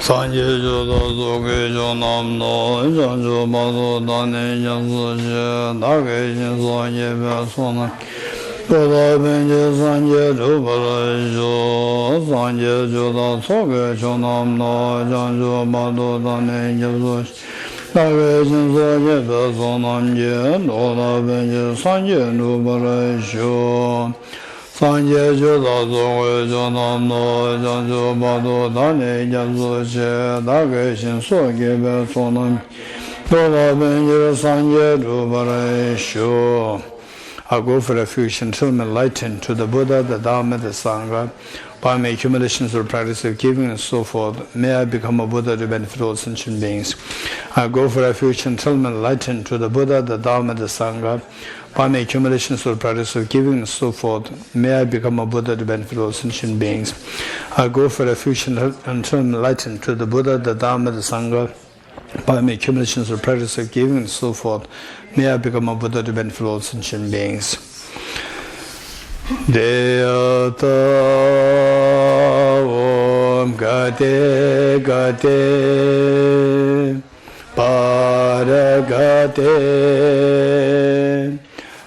Sanje Judo Zoge Jonam No, Janjo Mazo Dane Jansuche, Dage Jinso Yebe Sona, Yoda Benje Sanje Jubarajo, Sanje Judo Zoge Jonam No, Janjo Mazo Dane Jansuche, Dage Jinso Yebe Sonam Je, Yoda Benje Sanje Jubarajo, Sanje Juda Zoge Jonam No, Janjo Mazo Dane Jansuche, Dage Jinso Yebe Sonam, Yoda Benje Sanje Jubarajo. I go for refuge until I'm enlightened to the Buddha, the Dharma, the Sangha, by my accumulations or practice of giving and so forth. May I become a Buddha to benefit all sentient beings. I go for refuge until I'm enlightened to the Buddha, the Dharma, the Sangha, by my accumulations or practice of giving and so forth. May I become a Buddha to benefit all sentient beings. I go for refuge until I'm enlightened to the Buddha, the Dharma, the Sangha, by my accumulations or practice of giving and so forth. May I become a Buddha to benefit all sentient beings. Deyata Om Gate Gate Paragate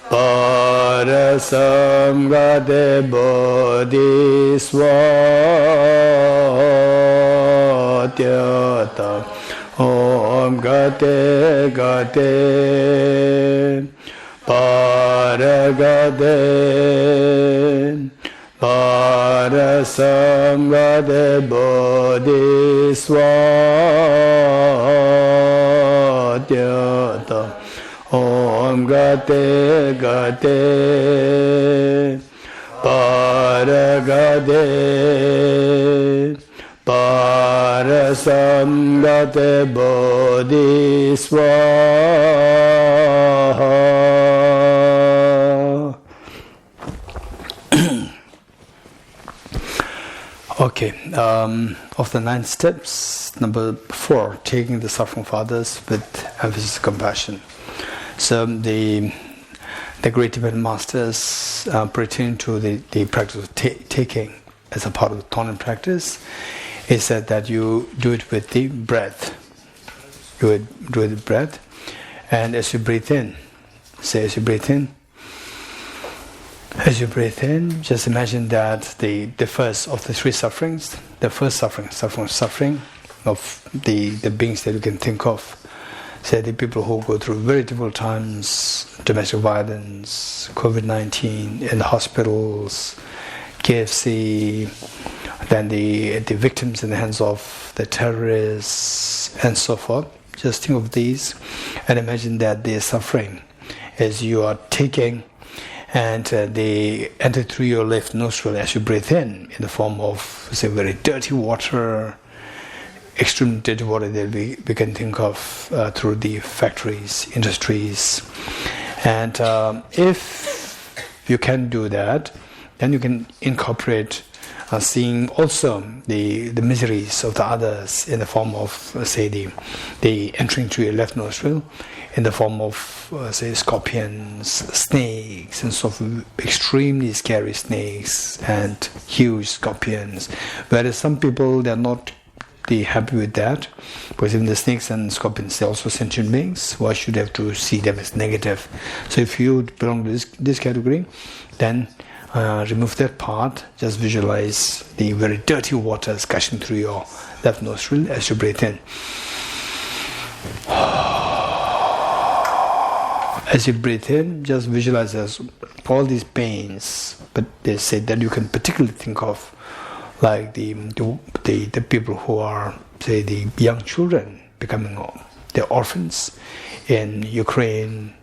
Parasamgate Bodhiswatyata Om Gate Gate Paragate Parasamgate Bodhiswatyata Om Gate Gate Paragate Parasamgate Bodhiswaha. Okay, of the 9 steps, number 4, taking the suffering of others with emphasis compassion. So the great Tibetan masters pertaining to the practice of taking as a part of the Tonin practice is said that you do it with the breath. You would do it with breath, and as you breathe in, say as you breathe in, just imagine that the first of the 3 sufferings, the first suffering of the beings that you can think of, say the people who go through very difficult times, domestic violence, COVID-19, in the hospitals, KFC, then the victims in the hands of the terrorists, and so forth. Just think of these and imagine that they are suffering as you are taking, and they enter through your left nostril as you breathe in the form of, say, very dirty water, extremely dirty water that we can think of through the factories, industries. And if you can do that, then you can incorporate seeing also the miseries of the others in the form of, say, the entering through your left nostril in the form of, say, scorpions, snakes, and so forth, extremely scary snakes and huge scorpions. Whereas some people, they're not happy with that, because even the snakes and scorpions, they're also sentient beings. Why should you have to see them as negative? So if you belong to this category, then remove that part. Just visualize the very dirty waters gushing through your left nostril as you breathe in. As you breathe in, just visualize as all these pains, but they say that you can particularly think of, like the people who are, say, the young children becoming the orphans in Ukraine,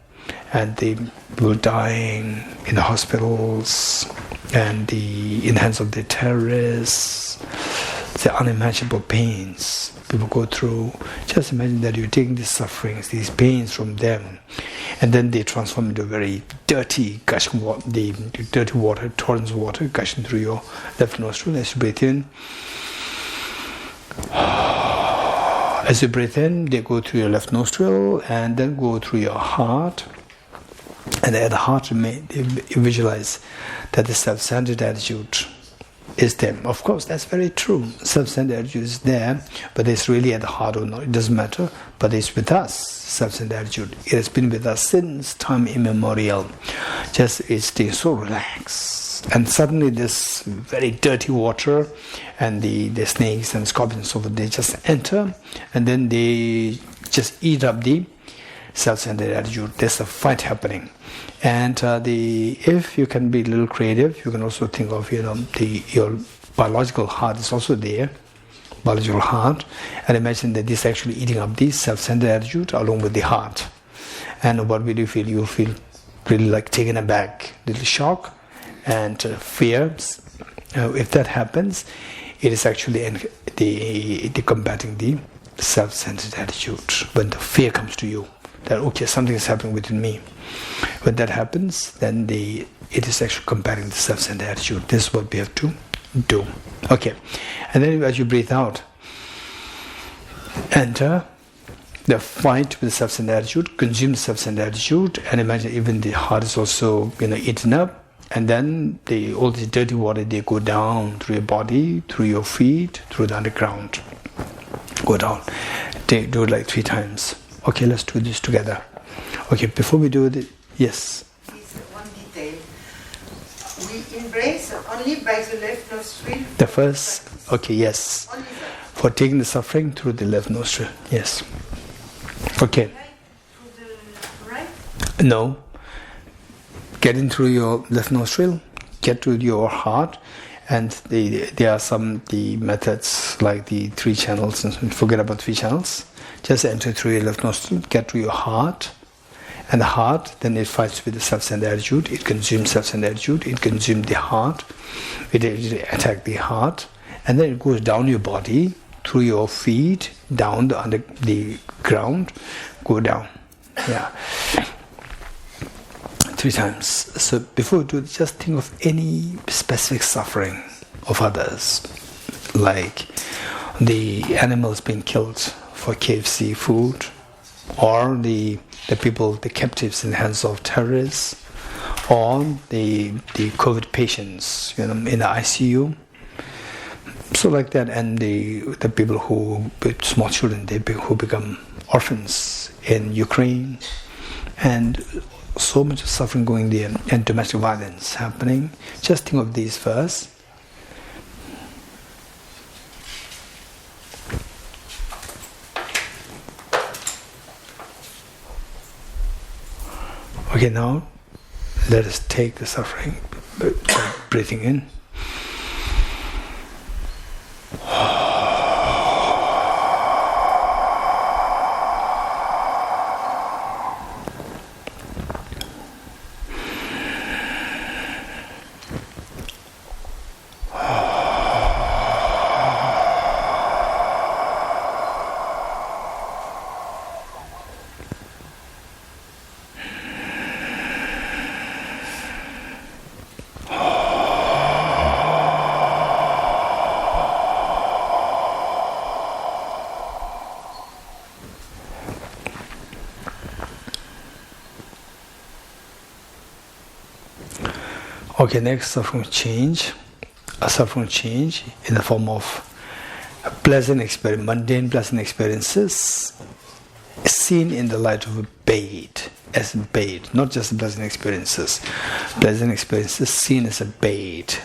and the people dying in the hospitals, and in the hands of the terrorists, the unimaginable pains people go through. Just imagine that you're taking these sufferings, these pains from them, and then they transform into very dirty gushing water, the dirty water, torrents of water gushing through your left nostril as you breathe in. As you breathe in, they go through your left nostril and then go through your heart. And at the heart, you visualize that the self-centered attitude is there. Of course, that's very true. Self-centered attitude is there, but it's really at the heart or not. It doesn't matter, but it's with us. Self-centered attitude. It has been with us since time immemorial. Just it's so relaxed. And suddenly this very dirty water and the snakes and scorpions and so forth, they just enter and then they just eat up the self-centered attitude. There's a fight happening. And if you can be a little creative, you can also think of, your biological heart is also there, biological heart, and imagine that this is actually eating up the self-centered attitude along with the heart. And what will you feel? You'll feel really like taken aback, little shock and fear. If that happens, it is actually the combating the self-centered attitude. When the fear comes to you, that okay, something is happening within me. When that happens, then it is actually combating the self-centered attitude. This is what we have to do. Okay, and then as you breathe out, enter the fight with the self-centered attitude, consume the self-centered attitude, and imagine even the heart is also eaten up. And then all the dirty water, they go down through your body, through your feet, through the underground. Go down. Do it like 3 times. Okay, let's do this together. Okay, before we do it, yes? Please, one detail. We embrace only by the left nostril. The first, okay, yes. Only that. For taking the suffering through the left nostril, yes. Okay. Through the right? No. Get in through your left nostril, get to your heart, and there are the methods like the 3 channels, and forget about 3 channels. Just enter through your left nostril, get to your heart, and the heart, then it fights with the self-centered attitude, it consumes self-centered attitude, it consumes the heart, it attacks the heart, and then it goes down your body, through your feet, down under the ground, go down. Yeah. 3 times. So before we do it, just think of any specific suffering of others, like the animals being killed for KFC food, or the people, the captives in the hands of terrorists, or the COVID patients, in the ICU, so like that, and the people small children, who become orphans in Ukraine, and so much suffering going there, and domestic violence happening. Just think of these first. Okay, now let us take the suffering by breathing in. Okay, next suffering change. A suffering change in the form of pleasant experience, mundane pleasant experiences seen in the light of a bait, as a bait, not just pleasant experiences. Pleasant experiences seen as a bait.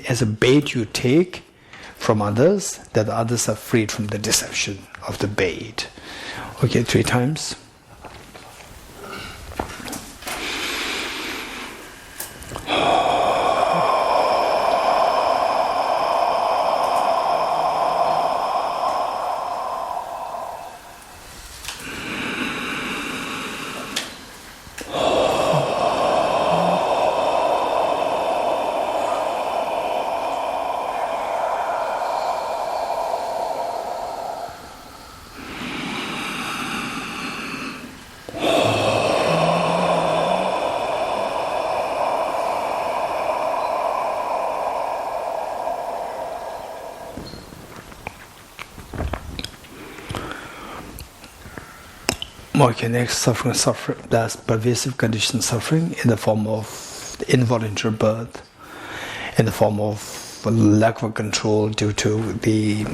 As a bait you take from others, that others are freed from the deception of the bait. Okay, 3 times. Okay, next suffering, that's pervasive conditioned suffering in the form of involuntary birth, in the form of of lack of control due to the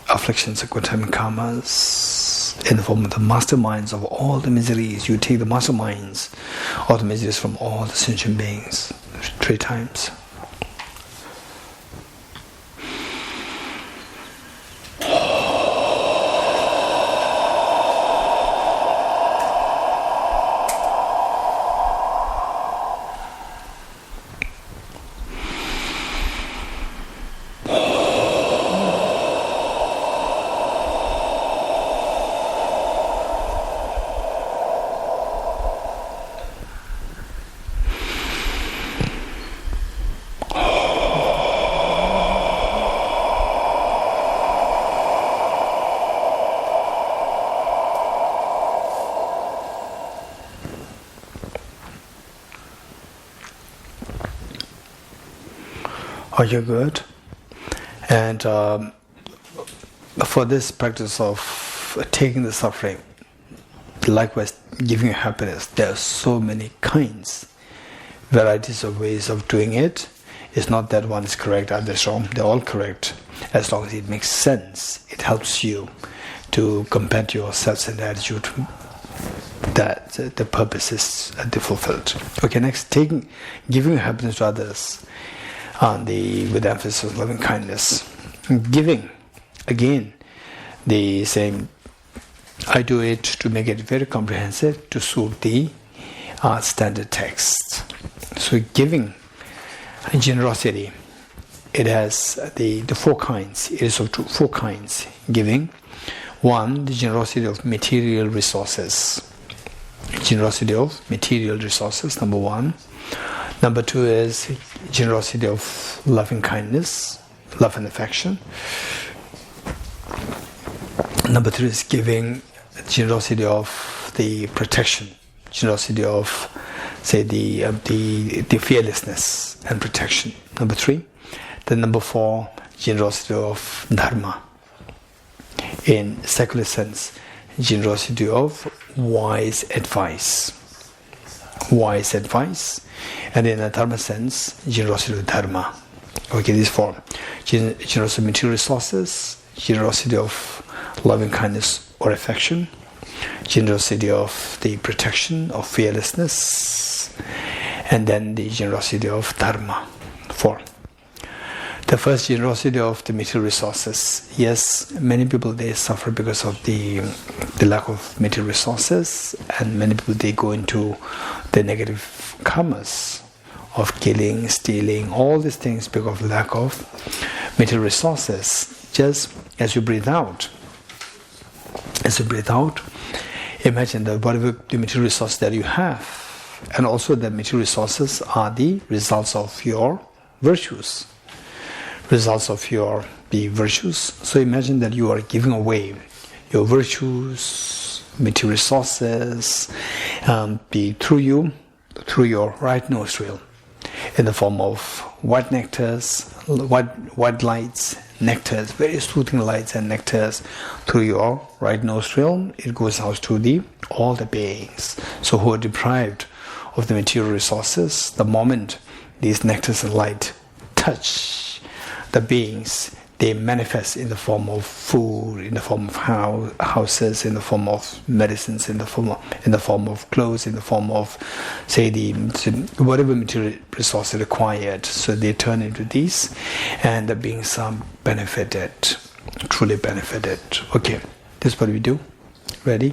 afflictions of good time karmas, in the form of the masterminds of all the miseries. You take the masterminds of the miseries from all the sentient beings 3 times. Are you good? And for this practice of taking the suffering, likewise giving you happiness, there are so many kinds, varieties of ways of doing it. It's not that one is correct, other is wrong. They're all correct. As long as it makes sense, it helps you to compare your self-centered attitude that the purpose is fulfilled. Okay, next, giving happiness to others. With emphasis on loving kindness. Giving, again, the same. I do it to make it very comprehensive to suit the standard text. So giving, generosity, it has the 4 kinds. It is of 4 kinds. Giving, 1, the generosity of material resources. Generosity of material resources, number 1. Number 2 is generosity of loving kindness, love and affection. Number 3 is giving, generosity of the protection, generosity of, say, the fearlessness and protection. Number 3. Then number 4, generosity of dharma. In secular sense, generosity of wise advice. Wise advice. And in a dharma sense, generosity of dharma. Okay, this form. Generosity of material resources, generosity of loving kindness or affection, generosity of the protection of fearlessness, and then the generosity of dharma form. The first, generosity of the material resources. Yes, many people, they suffer because of the lack of material resources, and many people, they go into the negative karmas of killing, stealing, all these things because of lack of material resources. Just as you breathe out, imagine that whatever the material resources that you have, and also the material resources are the results of your virtues. The virtues. So imagine that you are giving away your virtues, material resources, through your right nostril, in the form of white nectars, white lights, nectars, very soothing lights and nectars through your right nostril. It goes out to all the beings. So who are deprived of the material resources, the moment these nectars and light touch the beings, they manifest in the form of food, in the form of houses, in the form of medicines, in the form of clothes, in the form of, say, whatever material resources required. So they turn into these, and the beings are benefited, truly benefited. Okay, this is what we do. Ready?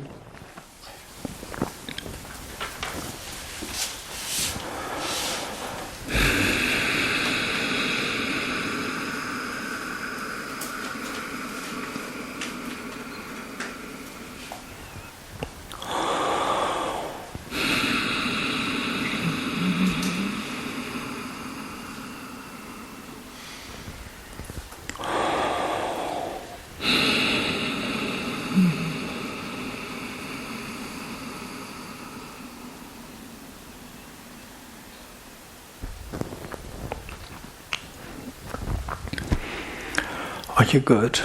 Okay, good.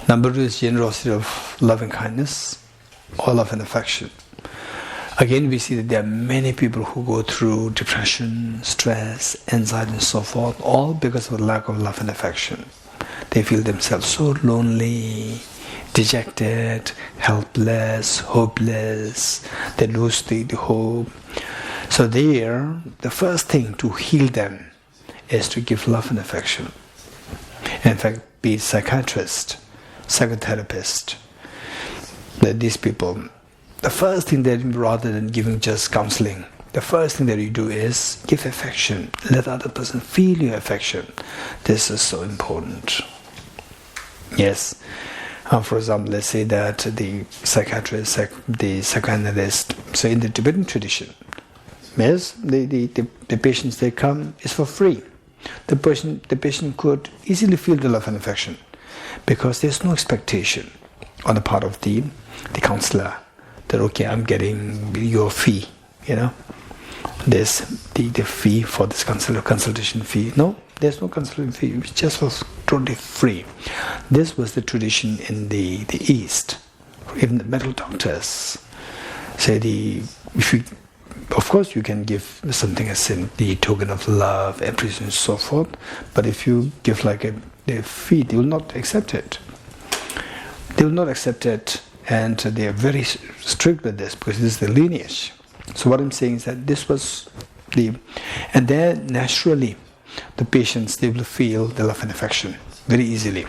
Number 2 is generosity of loving kindness or love and affection. Again, we see that there are many people who go through depression, stress, anxiety, and so forth, all because of a lack of love and affection. They feel themselves so lonely, dejected, helpless, hopeless. They lose the hope. So there, the first thing to heal them is to give love and affection. In fact, be it psychiatrist, psychotherapist, that these people, the first thing that rather than giving just counseling, the first thing that you do is give affection. Let the other person feel your affection. This is so important. Yes. For example, let's say that the psychiatrist, the psychoanalyst, so in the Tibetan tradition, yes, the patients, they come is for free. The patient could easily feel the love and affection because there's no expectation on the part of the counselor that, okay, I'm getting your fee, there's the fee for this consultation fee. No, there's no consultation fee. It's just for totally free. This was the tradition in the East. Even the medical doctors say of course you can give something as in the token of love, appreciation, and so forth, but if you give like a fee, they will not accept it. They will not accept it, and they are very strict with this because this is the lineage. So what I'm saying is that this was and then naturally the patients, they will feel the love and affection very easily.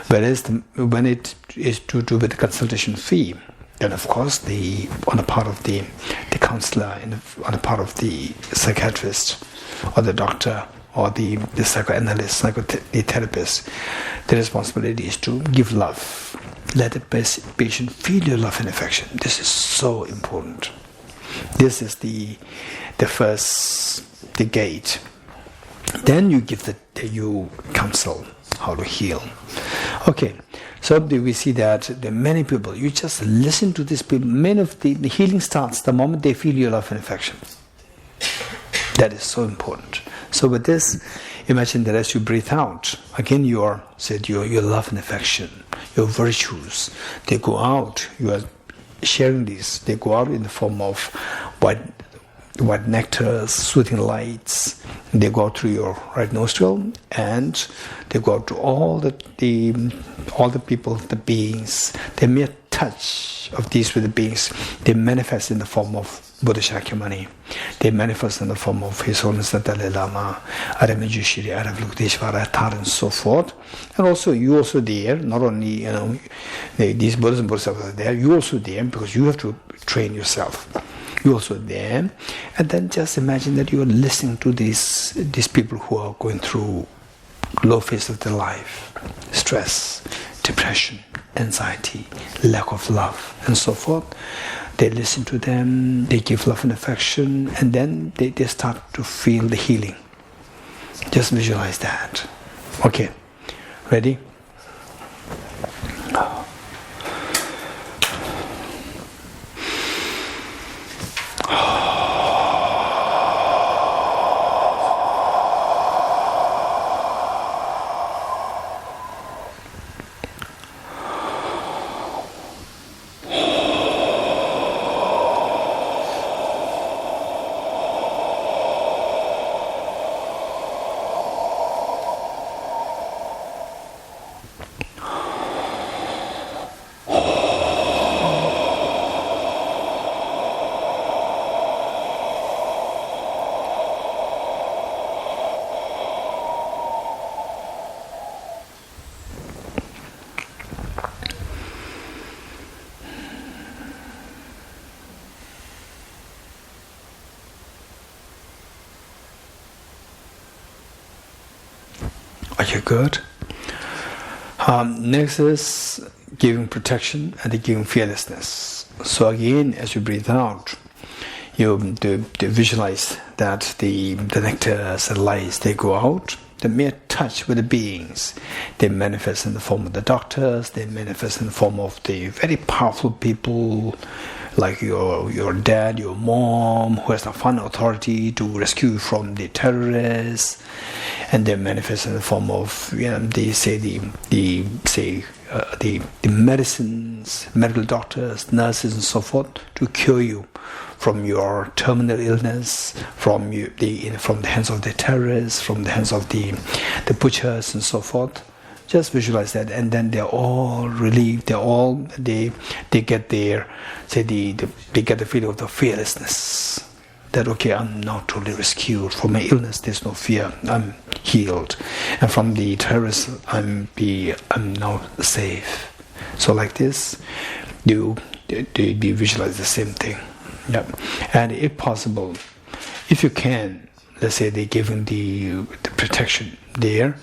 Whereas when it is to do with the consultation fee, then of course on the part of the counselor, on the part of the psychiatrist or the doctor or the psychoanalyst, the therapist, the responsibility is to give love. Let the patient feel your love and affection. This is so important. This is the gate. Then you give you counsel how to heal. Okay, so we see that there are many people. You just listen to these people. Many of the healing starts the moment they feel your love and affection. That is so important. So with this, imagine that as you breathe out, again your love and affection, your virtues, they go out. You are sharing these. They go out in the form of white nectar, soothing lights. They go out through your right nostril, and they go out to all the people, the beings. The mere touch of these with the beings, they manifest in the form of Buddha Shakyamuni. They manifest in the form of His Holiness the Dalai Lama, Ven Geshe Damdul, and so forth. And also, you also there. Not only these Buddhas and Bodhisattvas are there. You also there because you have to train yourself. You're also there, and then just imagine that you are listening to these people who are going through low phase of their life, stress, depression, anxiety, lack of love, and so forth. They listen to them, they give love and affection, and then they start to feel the healing. Just visualize that. Okay, ready? Are you good? Next is giving protection and giving fearlessness. So again, as you breathe out, you visualize that the nectars and lights, they go out. The mere touch with the beings, they manifest in the form of the doctors, they manifest in the form of the very powerful people like your dad, your mom, who has the final authority to rescue you from the terrorists, and they manifest in the form of the medicines, medical doctors, nurses, and so forth to cure you from your terminal illness, from the hands of the terrorists, from the hands of the butchers and so forth. Just visualize that, and then they're all relieved. They get their they get the feeling of the fearlessness. That okay, I'm now totally rescued. From my illness, there's no fear. I'm healed, and from the terrorists, I'm now safe. So like this, you visualize the same thing. Yeah, and if possible, if you can, let's say they given the protection there.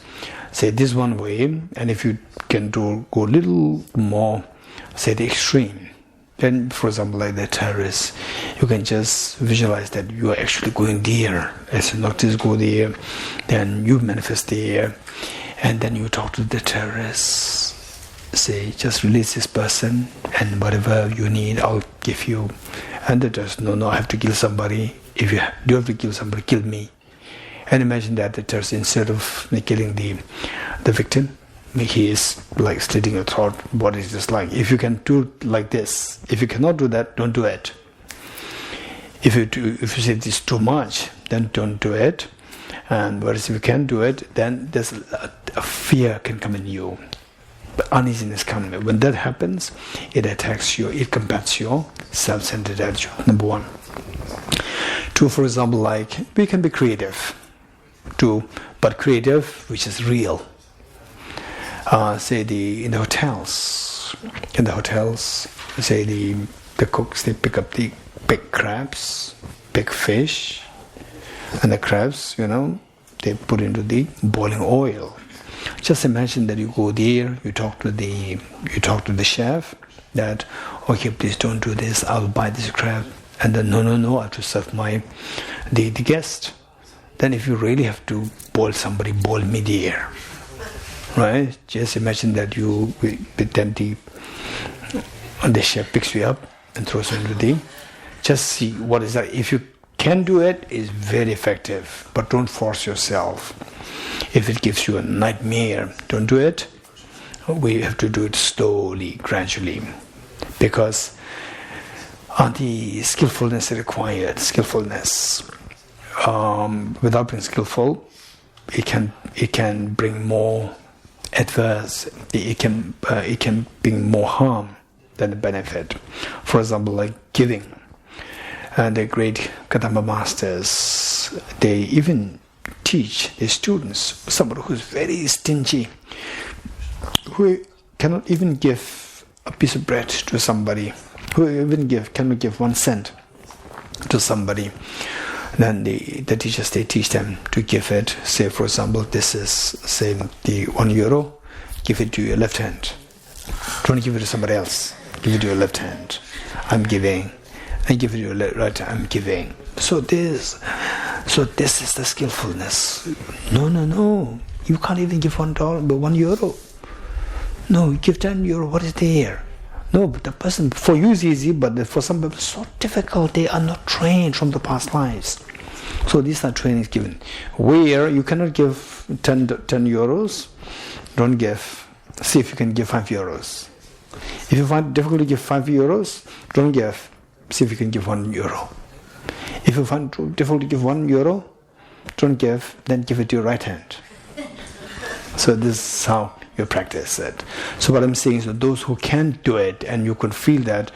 Say this one way, and if you can go a little more, say the extreme. Then, for example, like the terrorists, you can just visualize that you are actually going there. As you notice, go there, then you manifest there, and then you talk to the terrorists. Say, just release this person, and whatever you need, I'll give you. And the terrorists, no, I have to kill somebody. If you do have to kill somebody, kill me. And imagine that the terrorist, instead of killing the victim, he is like slitting your throat. What is this like? If you can do it like this, if you cannot do that, don't do it. If you say this too much, then don't do it. And whereas if you can do it, then there's a fear can come in you, uneasiness comes. When that happens, it attacks you. It combats your self-centered attitude. Number one. Two, for example, like we can be creative. Two, but creative which is real. Say in the hotels, say the cooks, they pick up the big crabs, big fish, and the crabs, they put into the boiling oil. Just imagine that you go there, you talk to the chef that, okay, please don't do this, I'll buy this crab, and then no, I have to serve the guest. Then if you really have to boil somebody, boil mid-air. Right? Just imagine that then the chef picks you up and throws you into the. Just see what is that. If you can do it, it's very effective. But don't force yourself. If it gives you a nightmare, don't do it. We have to do it slowly, gradually, because the skillfulness required. Without being skillful, it can bring more adverse. It can bring more harm than the benefit. For example, like giving. The great Kadamba masters, they even teach their students, somebody who's very stingy, who cannot even give a piece of bread to somebody, cannot give 1 cent to somebody. Then the teachers, they teach them to give it. Say, for example, this is, say, the €1. Give it to your left hand. Don't give it to somebody else. Give it to your left hand. I'm giving. And give it to your right hand. I'm giving. So this is the skillfulness. No. You can't even give $1, but €1. No, give €10. What is there? No, but the person, for you is easy, but for some people it's so difficult. They are not trained from the past lives. So these are trainings given. Where you cannot give €10, don't give. See if you can give €5. If you find it difficult to give €5, don't give. See if you can give €1. If you find it difficult to give €1, don't give. Then give it to your right hand. So this is how you practice it. So what I'm saying is that those who can do it, and you can feel that,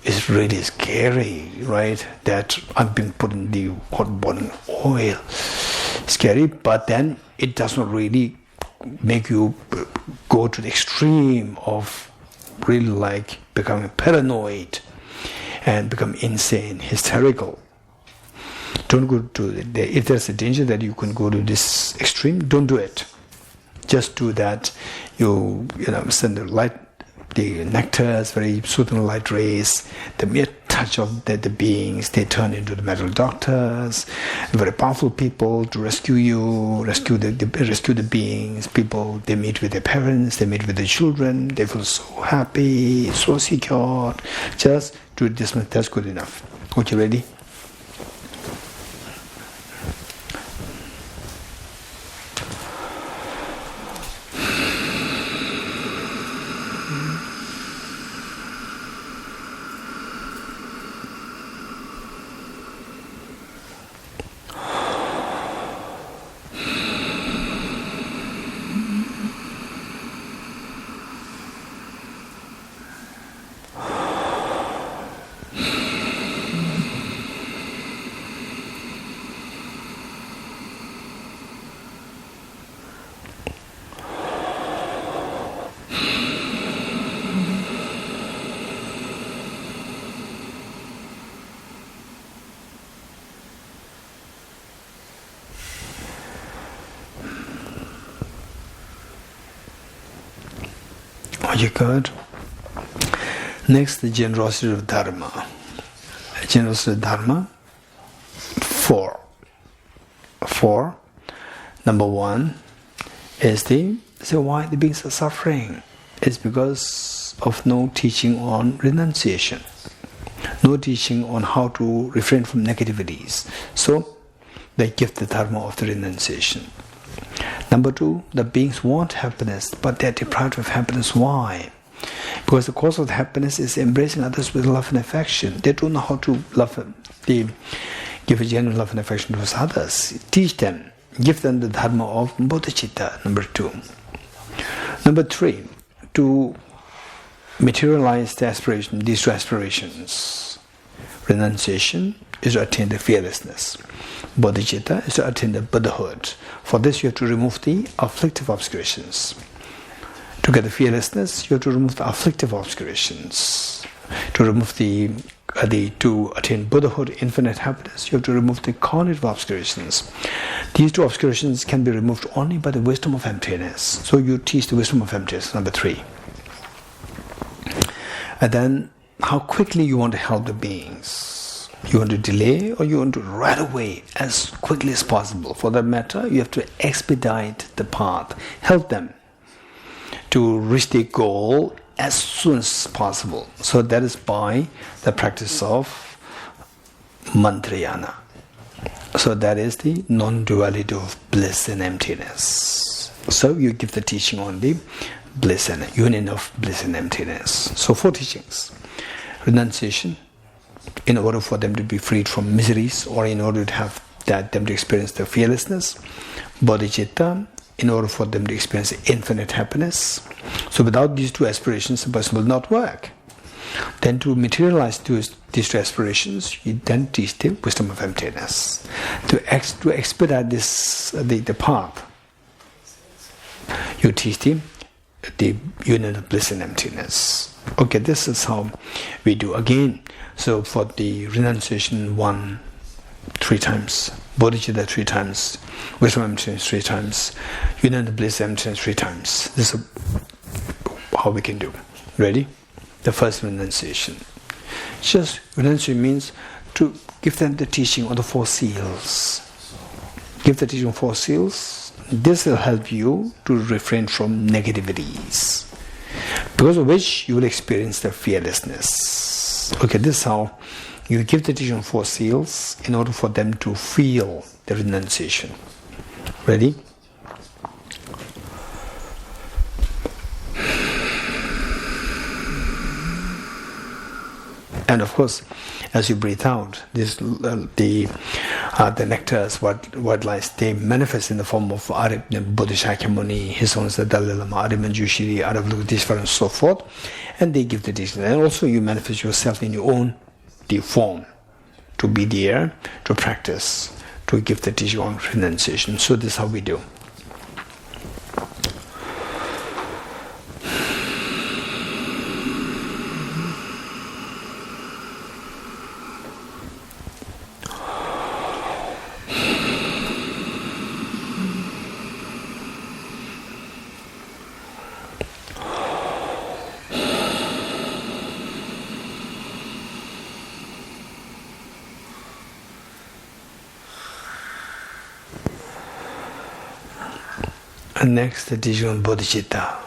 it's really scary, right? That I've been put in the hot boiling oil. Scary, but then it does not really make you go to the extreme of really like becoming paranoid and become insane, hysterical. Don't go to if there's a danger that you can go to this extreme, don't do it. Just do that. You send the light, the nectars, very soothing light rays. The mere touch of the beings, they turn into the medical doctors, very powerful people to rescue you, rescue the beings. People, they meet with their parents, they meet with their children. They feel so happy, so secure. Just do this much. That's good enough. Okay, ready? Okay, good. Next, the generosity of Dharma. Generosity of Dharma, 4. Number 1 is why the beings are suffering? It's because of no teaching on renunciation, no teaching on how to refrain from negativities. So they give the dharma of the renunciation. Number 2, the beings want happiness, but they are deprived of happiness. Why? Because the cause of the happiness is embracing others with love and affection. They don't know how to love them. They give a genuine love and affection towards others. Teach them. Give them the dharma of bodhicitta. Number 2. Number 3, to materialize the aspiration, these 2 aspirations. Renunciation is to attain the fearlessness. Bodhicitta is to attain the Buddhahood. For this you have to remove the afflictive obscurations. To get the fearlessness, you have to remove the afflictive obscurations. To remove to attain Buddhahood, infinite happiness, you have to remove the cognitive obscurations. These 2 obscurations can be removed only by the wisdom of emptiness. So you teach the wisdom of emptiness, number 3. And then, how quickly you want to help the beings. You want to delay or you want to right away, as quickly as possible. For that matter, you have to expedite the path. Help them to reach their goal as soon as possible. So that is by the practice of mantrayana. So that is the non-duality of bliss and emptiness. So you give the teaching on the bliss and union of bliss and emptiness. So 4 teachings. Renunciation, in order for them to be freed from miseries, or in order to have them to experience the fearlessness. Bodhicitta, in order for them to experience infinite happiness. So without these 2 aspirations, the person will not work. Then to materialize these 2 aspirations, you then teach the wisdom of emptiness. To expedite the path, you teach the union of bliss and emptiness. Okay, this is how we do. Again, so for the renunciation, 1, 3 times. Bodhicitta 3 times. Wisdom of emptiness 3 times. Union of bliss and emptiness 3 times. This is how we can do. Ready? The first renunciation. Just renunciation means to give them the teaching on the 4 seals. Give the teaching on 4 seals. This will help you to refrain from negativities, because of which you will experience the fearlessness. Okay, this is how you give the teaching on 4 seals in order for them to feel the renunciation. Ready? And of course, as you breathe out, the nectars, what lies, they manifest in the form of Buddha Shakyamuni, his own the Dalai Lama, Arimanjushri, Aravlukatishvara, and so forth, and they give the teaching. And also you manifest yourself in your own form, to be there, to practice, to give the teaching on renunciation. So this is how we do. And next, the teaching on bodhicitta.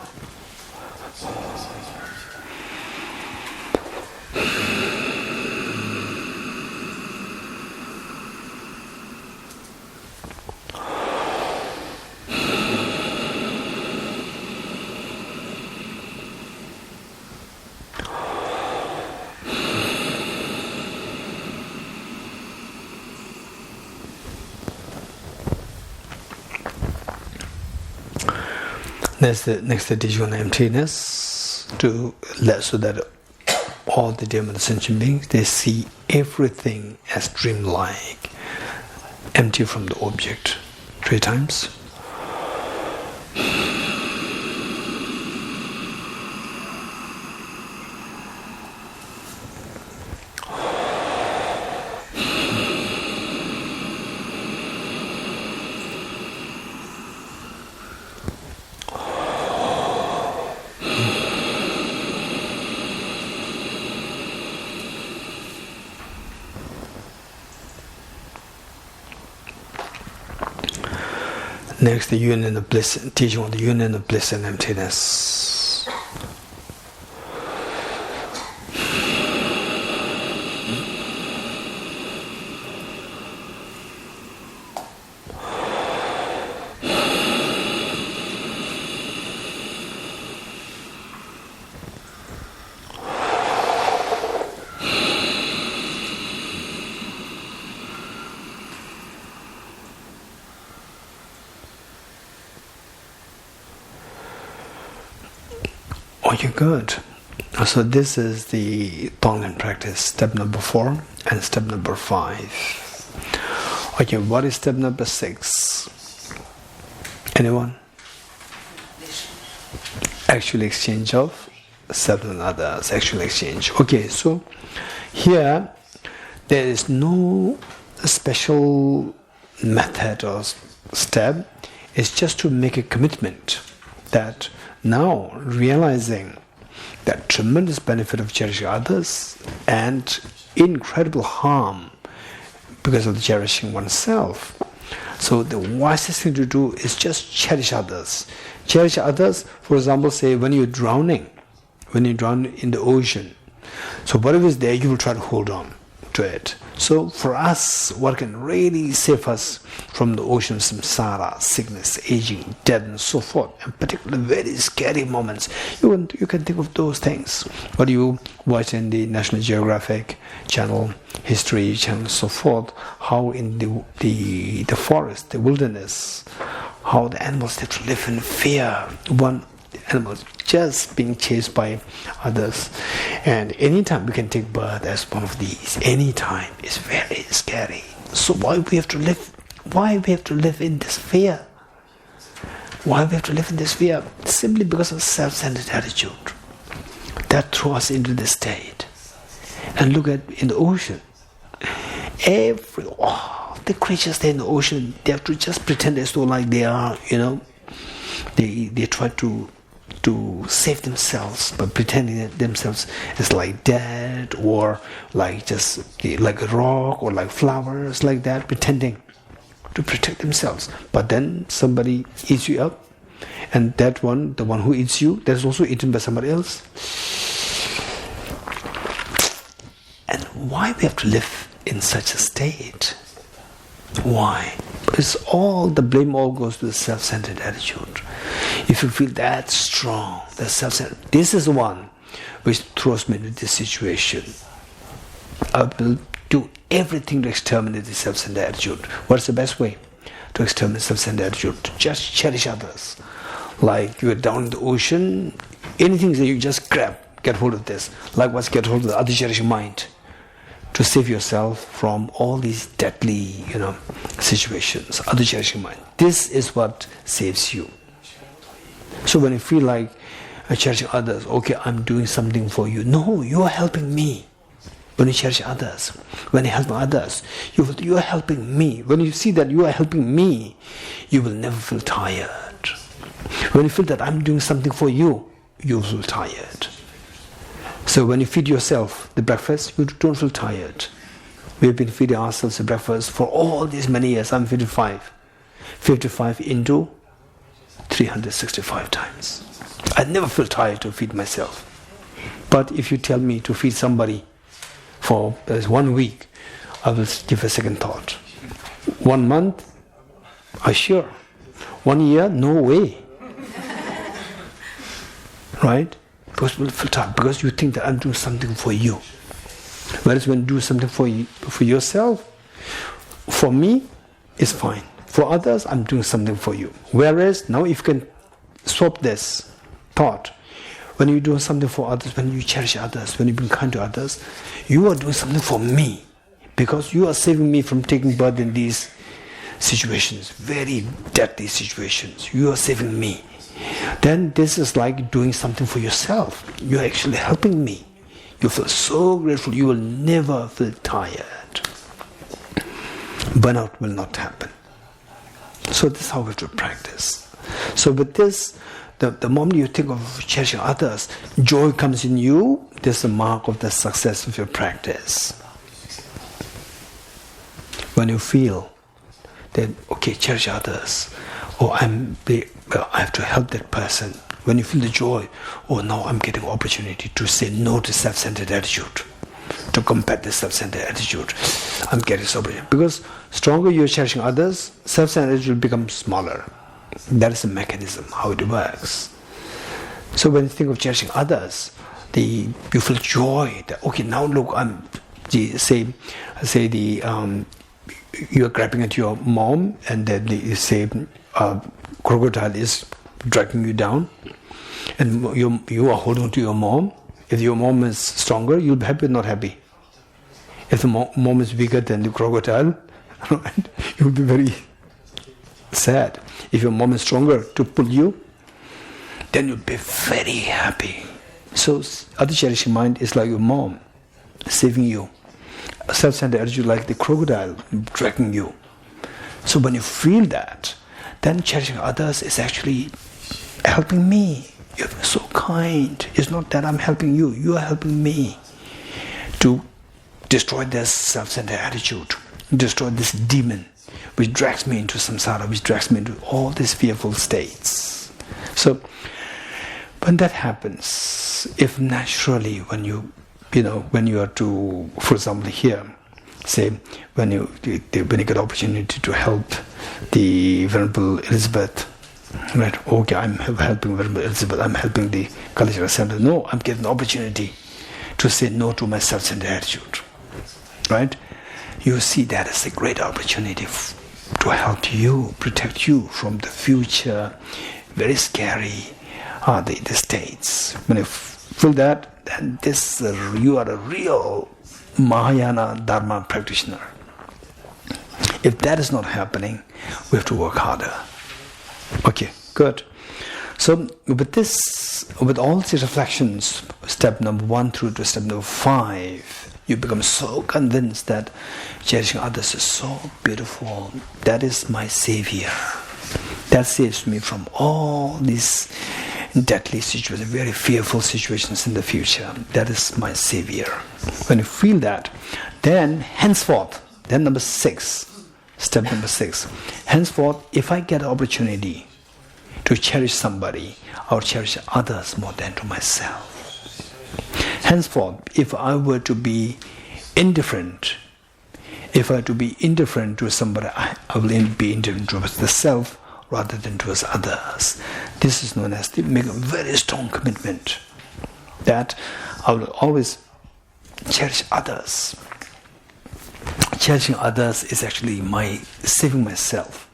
Next the teaching on emptiness, so that all the demon sentient beings, they see everything as dreamlike, empty from the object. 3 times. Next, the union of bliss, teaching on the union of bliss and emptiness. Okay, good. So this is the Tonglen practice, step number 4 and step number 5. Okay, what is step number 6? Anyone? Actual exchange of self and others, actual exchange. Okay, so here there is no special method or step. It's just to make a commitment that now realizing that tremendous benefit of cherishing others and incredible harm because of cherishing oneself. So the wisest thing to do is just cherish others. Cherish others, for example, say when you're drowning in the ocean. So whatever is there, you will try to hold on to it. So for us, what can really save us from the ocean of samsara, sickness, aging, death, and so forth, and particularly very scary moments, you can think of those things. What you watch in the National Geographic channel, History channel, so forth, how in the forest, the wilderness, how the animals have to live in fear. One animal just being chased by others, and anytime we can take birth as one of these, anytime, is very scary. So why we have to live in this fear? Why we have to live in this fear? Simply because of self-centered attitude that throws us into this state. And look at in the ocean, the creatures there in the ocean, they have to just pretend as though like they are, they try to save themselves by pretending that themselves is like dead or like just like a rock or like flowers, like that, pretending to protect themselves. But then somebody eats you up, and the one who eats you, that is also eaten by somebody else. And why we have to live in such a state? Why? Because the blame all goes to the self-centered attitude. If you feel that strong, that self-centered, this is the one which throws me into this situation. I will do everything to exterminate the self-centered attitude. What's the best way to exterminate self-centered attitude? To just cherish others. Like you're down in the ocean, anything that you just grab, get hold of this. Likewise, get hold of the other cherishing mind to save yourself from all these deadly, situations. Other cherishing mind. This is what saves you. So when you feel like cherishing others, okay, I'm doing something for you. No, you are helping me. When you cherish others, when you help others, you are helping me. When you see that you are helping me, you will never feel tired. When you feel that I'm doing something for you, you will feel tired. So when you feed yourself the breakfast, you don't feel tired. We have been feeding ourselves the breakfast for all these many years. I'm 55. 55 into 365 times. I never feel tired to feed myself. But if you tell me to feed somebody for 1 week, I will give a second thought. 1 month, sure. 1 year, no way. Right? Because you will feel tired, because you think that I'm doing something for you. Whereas when you do something for yourself, for me, it's fine. For others, I'm doing something for you. Whereas now if you can swap this thought, when you do something for others, when you cherish others, when you be kind to others, you are doing something for me. Because you are saving me from taking birth in these situations, very deadly situations. You are saving me. Then this is like doing something for yourself. You are actually helping me. You feel so grateful. You will never feel tired. Burnout will not happen. So this is how we have to practice. So with this, the moment you think of cherishing others, joy comes in you. This is the mark of the success of your practice. When you feel that, okay, cherish others. Oh, I have to help that person. When you feel the joy, oh, now I'm getting opportunity to say no to self-centered attitude, to combat this self-centered attitude. I'm getting this opportunity. Because stronger you're cherishing others, self-centered attitude will become smaller. That is the mechanism, how it works. So when you think of cherishing others, you feel joy. That, okay, now look, you're grabbing at your mom, and then you say crocodile is dragging you down, and you are holding on to your mom. If your mom is stronger, you'll be happy or not happy. If the mom is bigger than the crocodile, you'll be very sad. If your mom is stronger to pull you, then you'll be very happy. So other cherishing mind is like your mom saving you. Self-centered attitude like the crocodile dragging you. So when you feel that, then cherishing others is actually helping me. You're so kind. It's not that I'm helping you. You are helping me to destroy this self-centered attitude, destroy this demon which drags me into samsara, which drags me into all these fearful states. So when that happens, if naturally when you are to, for example, here, say when you get opportunity to help the Venerable Elizabeth, right? Okay, I'm helping Venerable Elizabeth. I'm helping the Kalachakra Center. No, I'm getting the opportunity to say no to my self-centered attitude, right? You see that as a great opportunity to help you, protect you from the future, very scary the states. When you feel that, then you are a real Mahayana Dharma practitioner. If that is not happening, we have to work harder. Okay, good. So with all these reflections, step number 1 through to step number 5, you become so convinced that cherishing others is so beautiful. That is my savior. That saves me from all these deadly situations, very fearful situations in the future. That is my savior. When you feel that, then henceforth, then number 6, step number 6, henceforth, if I get an opportunity to cherish somebody, I'll cherish others more than to myself. Henceforth, if I were to be indifferent, to somebody, I will be indifferent towards the self rather than towards others. This is known as make a very strong commitment that I will always cherish others. Cherishing others is actually my saving myself.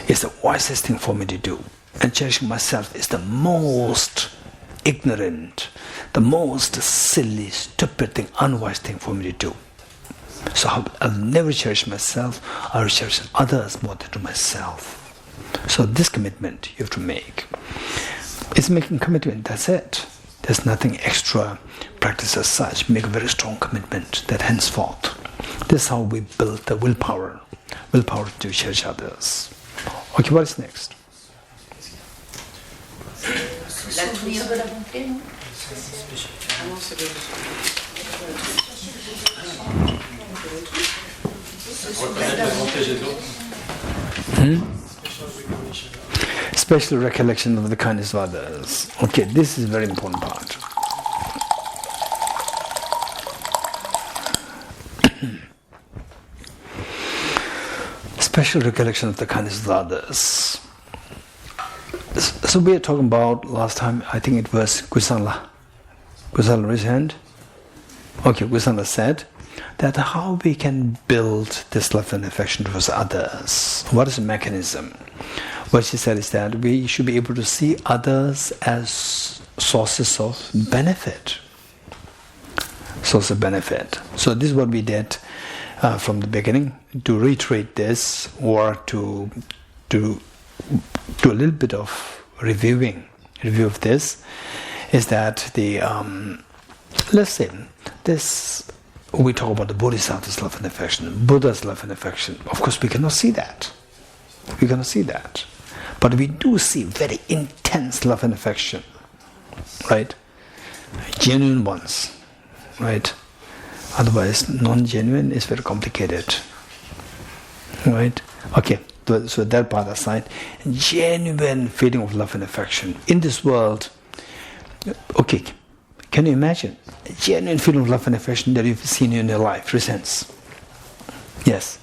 It's the wisest thing for me to do. And cherishing myself is the most ignorant, the most silly, stupid thing, unwise thing for me to do. So I'll never cherish myself. I'll cherish others more than to myself. So this commitment you have to make. It's making commitment, that's it. There's nothing extra practice as such. Make a very strong commitment that henceforth. This is how we build the willpower to cherish others. Okay, what is next? Special recollection of the kindness of others. Okay, this is a very important part. Special recollection of the kindness of others. So we are talking about last time, I think it was Kusala. Kusala raised hand. Okay, Kusala said that how we can build this love and affection towards others. What is the mechanism? What she said is that we should be able to see others as sources of benefit. Source of benefit. So this is what we did from the beginning. To reiterate this, or to do a little bit of review of this, is that let's say this. We talk about the Bodhisattva's love and affection, Buddha's love and affection. Of course, we cannot see that. We cannot see that. But we do see very intense love and affection, right? Genuine ones, right? Otherwise, non-genuine is very complicated, right? Okay, So that part aside, genuine feeling of love and affection in this world. Okay, can you imagine a genuine feeling of love and affection that you've seen in your life recent? Yes.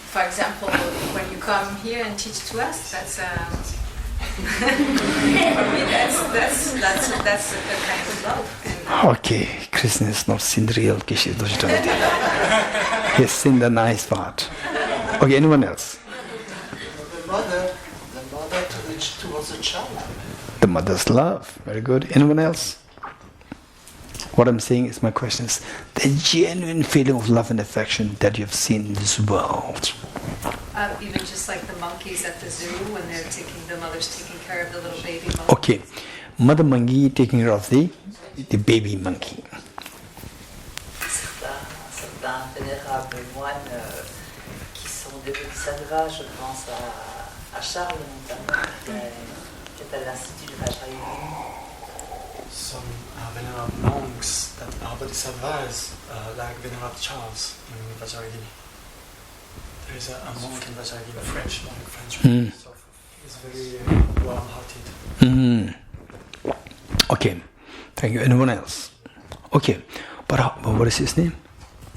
For example, when you come here and teach to us, that's for me, that's a kind of love. Okay, Krishna has not seen the real Geshe Damdul. He has seen the nice part. Okay, anyone else? The mother towards the child. The mother's love. Very good. Anyone else? What I'm saying is, my question is, the genuine feeling of love and affection that you've seen in this world. Even just like the monkeys at the zoo when the mother's taking care of the little baby monkey. Okay, mother monkey taking care of the baby monkey. Certains vénérables moines qui sont des bodhisattvas, je pense à Charles notamment, qui est à l'Institut de Vajrayana. Some venerable monks that are bodhisattvas, like Venerable Charles in Vajrayana. There is a monk in Vajrayana, French monk, so he's very warm-hearted. Okay, thank you. Anyone else? Okay, but what is his name?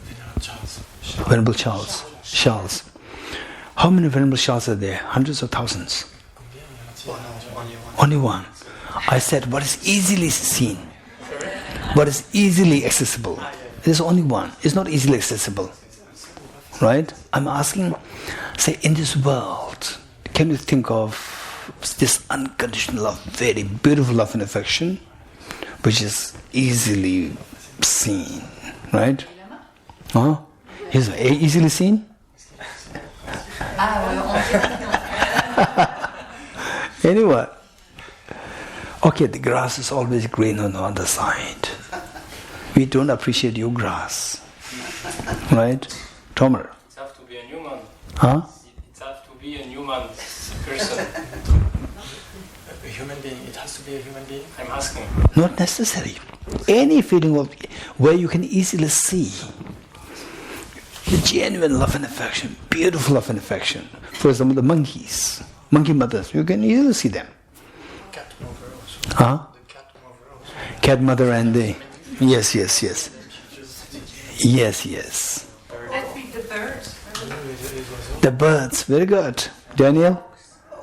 Venerable Charles. Venerable Charles. Charles. How many Venerable Charles are there? Hundreds or thousands? Only one. I said, what is easily seen? What is easily accessible? There's only one. It's not easily accessible. Right? I'm asking, say, in this world, can you think of this unconditional love, very beautiful love and affection, which is easily seen? Right? Huh? Is it easily seen? Anyone? Okay, the grass is always green on the other side. We don't appreciate your grass. Right? Tomer? It's have to be a human. Huh? It have to be a human person. A human being, it has to be a human being? I'm asking. Not necessary. Any feeling of where you can easily see the genuine love and affection, beautiful love and affection. For example, the monkeys, monkey mothers, you can easily see them. Cat mother also. Huh? The cat mother also. Cat mother and the... Yes. Yes. I think the birds. The birds, very good. Daniel?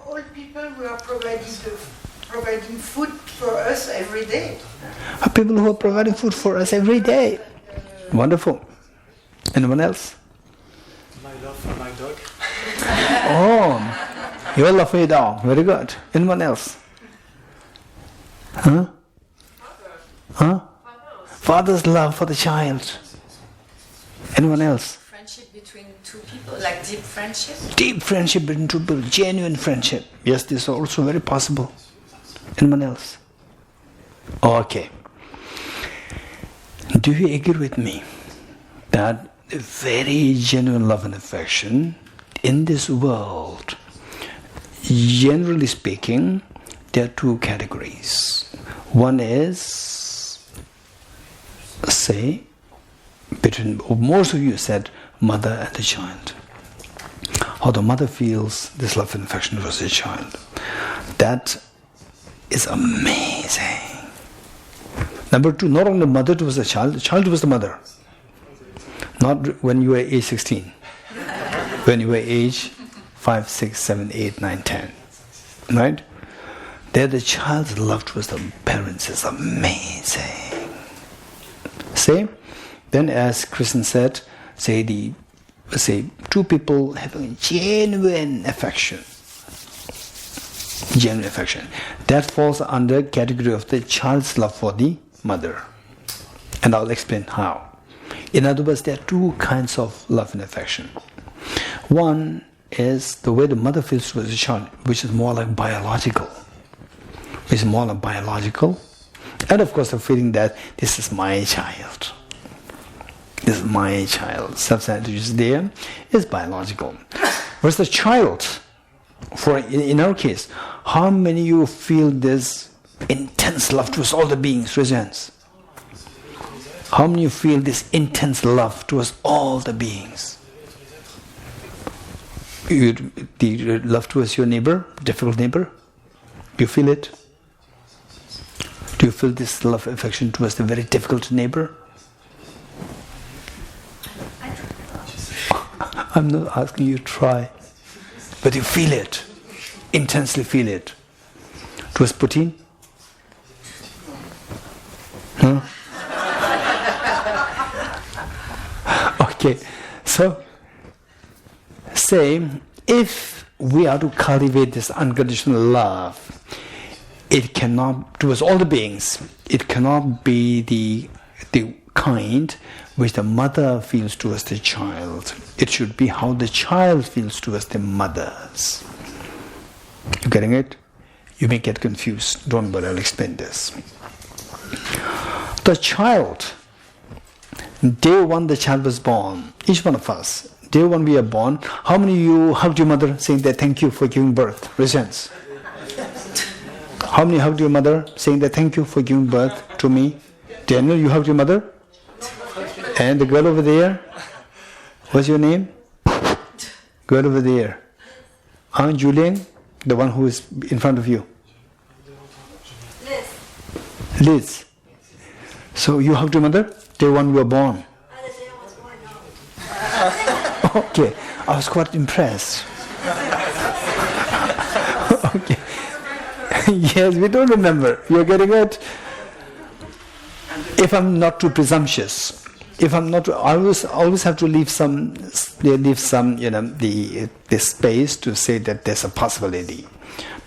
All people who are providing food for us every day. People who are providing food for us every day. Wonderful. Anyone else? My love for my dog. Oh, your love for your dog. Very good. Anyone else? Huh? Father's love for the child. Anyone else? Friendship between two people, like deep friendship. Deep friendship between two people, genuine friendship. Yes, this is also very possible. Anyone else? Okay. Do you agree with me that the very genuine love and affection in this world, generally speaking, there are two categories. One is, say, between, most of you said, mother and the child. How the mother feels this love and affection towards the child. That is amazing. Number two, not only mother towards the child towards the mother. Not when you were age 16. When you were age 5, 6, 7, 8, 9, 10. Right? There the child's love towards the parents is amazing. See? Then as Krishna said, say two people having genuine affection. Genuine affection. That falls under category of the child's love for the mother. And I'll explain how. In other words, there are two kinds of love and affection. One is the way the mother feels towards the child, which is more like biological. And of course the feeling that this is my child. This is my child. Substance which is there is biological. Whereas the child, for in our case, how many of you feel this intense love towards all the beings? Raise your hands. How many of you feel this intense love towards all the beings? the love towards your neighbor, difficult neighbor? Do you feel it? Do you feel this love, affection towards the very difficult neighbor? I'm not asking you to try, but you feel it, intensely feel it. Towards Putin? Huh? Okay, so say, if we are to cultivate this unconditional love, it cannot, towards all the beings, it cannot be the kind which the mother feels towards the child. It should be how the child feels towards the mothers. You getting it? You may get confused. Don't worry, I'll explain this. The child, day one the child was born, each one of us, day one we are born, how many of you hugged your mother saying that thank you for giving birth? Raise hands. How many hugged your mother saying that thank you for giving birth to me? Daniel, you hugged your mother? And the girl over there? What's your name? Girl over there. Aunt Julian, the one who is in front of you. Liz. So you hugged your mother? Day one you were born. Okay, I was quite impressed. Okay. Yes, we don't remember. You're getting it? If I'm not too presumptuous, if I'm not, I always have to leave some, the space to say that there's a possibility.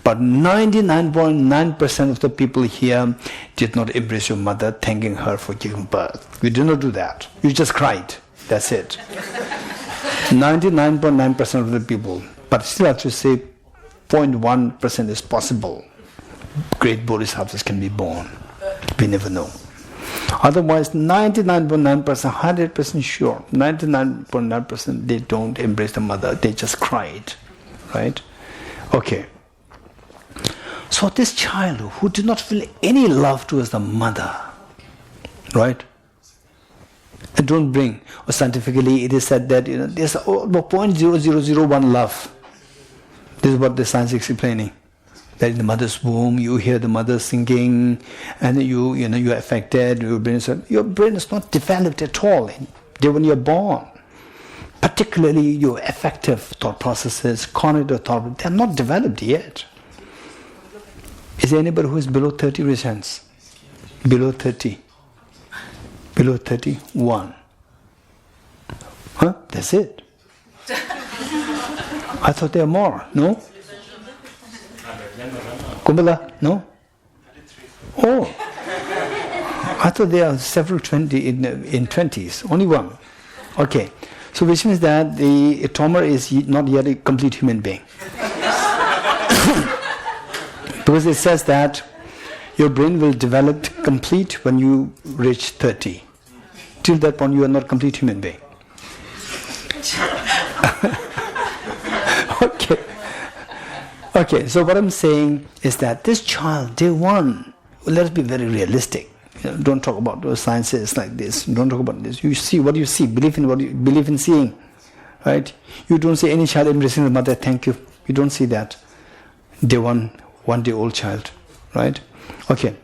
But 99.9% of the people here did not embrace your mother, thanking her for giving birth. We did not do that. You just cried. That's it. 99.9% of the people. But still I have to say 0.1% is possible. Great bodhisattvas can be born. We never know. Otherwise, 99.9%, 100% sure, 99.9% they don't embrace the mother, they just cried. Right? Okay. So this child who did not feel any love towards the mother, right? And don't bring, or scientifically it is said that there's 0.0001 love. This is what the science is explaining. That in the mother's womb, you hear the mother singing, and you're affected. Your brain is not developed at all when you're born. Particularly your affective thought processes, cognitive thought, they're not developed yet. Is there anybody who is below 30 raise hands? Below 30? Below 31? Huh? That's it. I thought there are more. No? Kumbala? No? Oh. I thought there are several 20 in 20s. Only one. Okay. So which means that the Tomer is not yet a complete human being. Because it says that your brain will develop complete when you reach 30. Till that point you are not a complete human being. Okay. Okay, so what I'm saying is that this child, day one, let us be very realistic. Don't talk about those sciences like this. Don't talk about this. You see what you see. Believe in what you believe in seeing. Right? You don't see any child embracing the mother, thank you. You don't see that. Day one day old child. Right? Okay.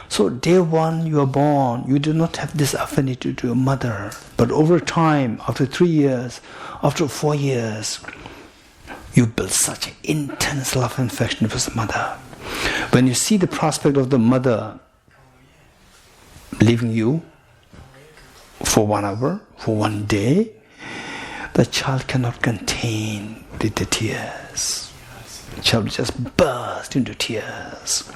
So day one you are born, you do not have this affinity to your mother. But over time, after 3 years, after 4 years, you build such intense love and affection for the mother. When you see the prospect of the mother leaving you for 1 hour, for 1 day, the child cannot contain the tears. The child just burst into tears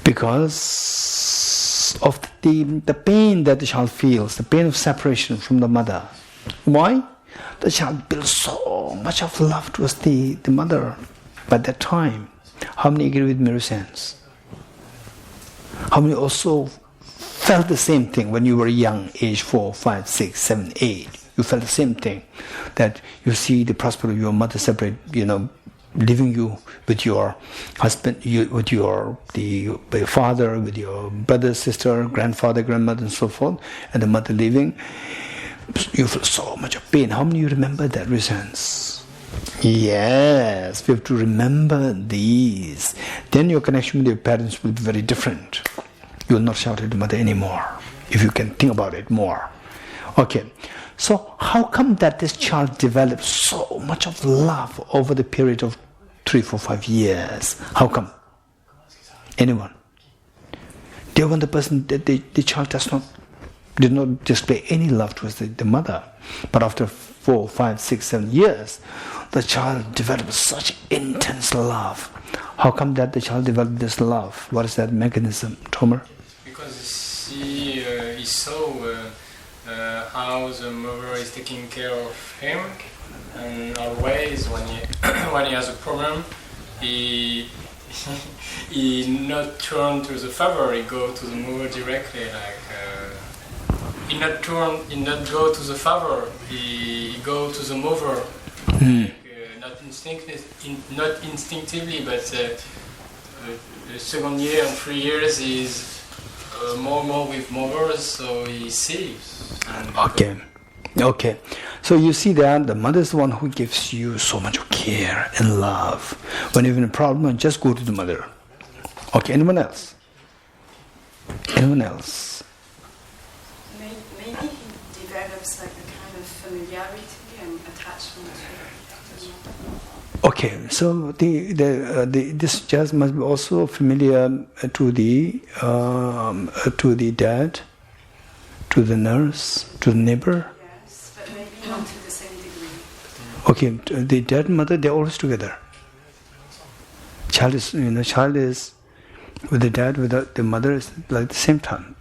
because of the pain that the child feels, the pain of separation from the mother. Why? The child builds so much of love towards the mother by that time. How many agree with me, sense? How many also felt the same thing when you were young, age 4, 5, 6, 7, 8? You felt the same thing, that you see the prospect of your mother separate, leaving you with your husband, with your father, with your brother, sister, grandfather, grandmother, and so forth, and the mother leaving. You feel so much of pain. How many of you remember that, resents? Yes, we have to remember these. Then your connection with your parents will be very different. You will not shout at the mother anymore, if you can think about it more. Okay, so how come that this child develops so much of love over the period of 3, 4, 5 years? How come? Anyone? They want the person that the child did not display any love towards the mother. But after 4, 5, 6, 7 years, the child develops such intense love. How come that the child developed this love? What is that mechanism, Tomer? Because he saw how the mother is taking care of him, and always when he has a problem, he not turn to the father, he go to the mother directly. He not go to the father, he go to the mother. Not instinctively, but the second year and 3 years is more and more with mothers, so he sees. Okay. So you see that the mother is the one who gives you so much care and love. When you're in a problem, just go to the mother. Okay, anyone else? Anyone else? Maybe he develops like a kind of familiarity and attachment to the mother. Okay, so this child must be also familiar to the dad, to the nurse, to the neighbor. Yes, but maybe not to the same degree. Okay, the dad and mother, they're always together. Child is with the dad, with the mother is like the same time,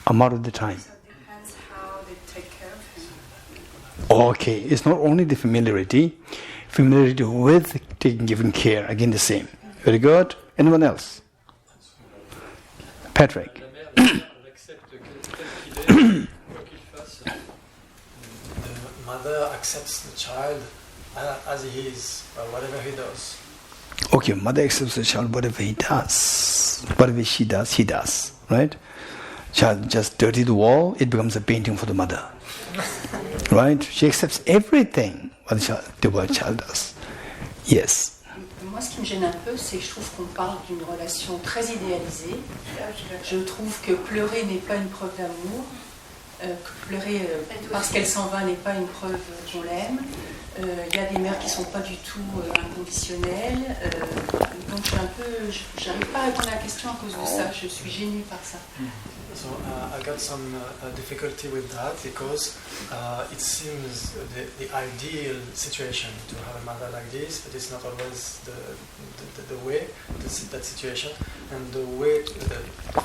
amount of the time. So it depends how they take care of him. Okay, it's not only the familiarity with giving care, again the same. Very good. Anyone else? Patrick. The mother accepts the child as he is, whatever he does. Okay, mother accepts the child, whatever he does. Whatever she does, he does. Right? Child just dirty the wall, it becomes a painting for the mother. Right? She accepts everything what the child does. Yes. Moi, ce qui me gêne un peu, c'est que je trouve qu'on parle d'une relation très idéalisée. Je trouve que pleurer n'est pas une preuve d'amour, que pleurer parce qu'elle s'en va n'est pas une preuve qu'on l'aime. Il y a des mères qui ne sont pas du tout inconditionnelles. Donc j'arrive pas à répondre à la question à cause de ça. Je suis gênée par ça. So I got some difficulty with that because it seems the ideal situation to have a mother like this, but it's not always the way, that situation, and the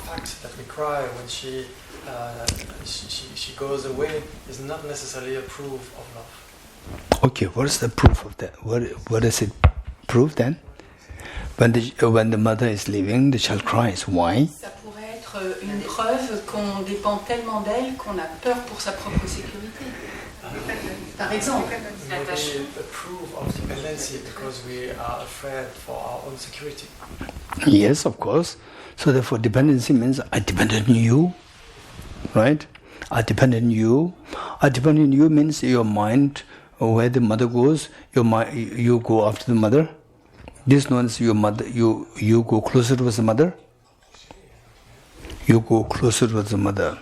fact that we cry when she goes away is not necessarily a proof of love. Okay, what is the proof of that? What does it prove then? When the mother is leaving, the child cries. Why? Ça pourrait être une preuve qu'on dépend tellement d'elle qu'on a peur pour sa propre sécurité. Par exemple. Maybe a proof of dependency because we are afraid for our own security. Yes, of course. So therefore, dependency means I depend on you, right? I depend on you. I depend on you means your mind, where the mother goes, you go after the mother. This means your mother. You go closer towards the mother. You go closer towards the mother.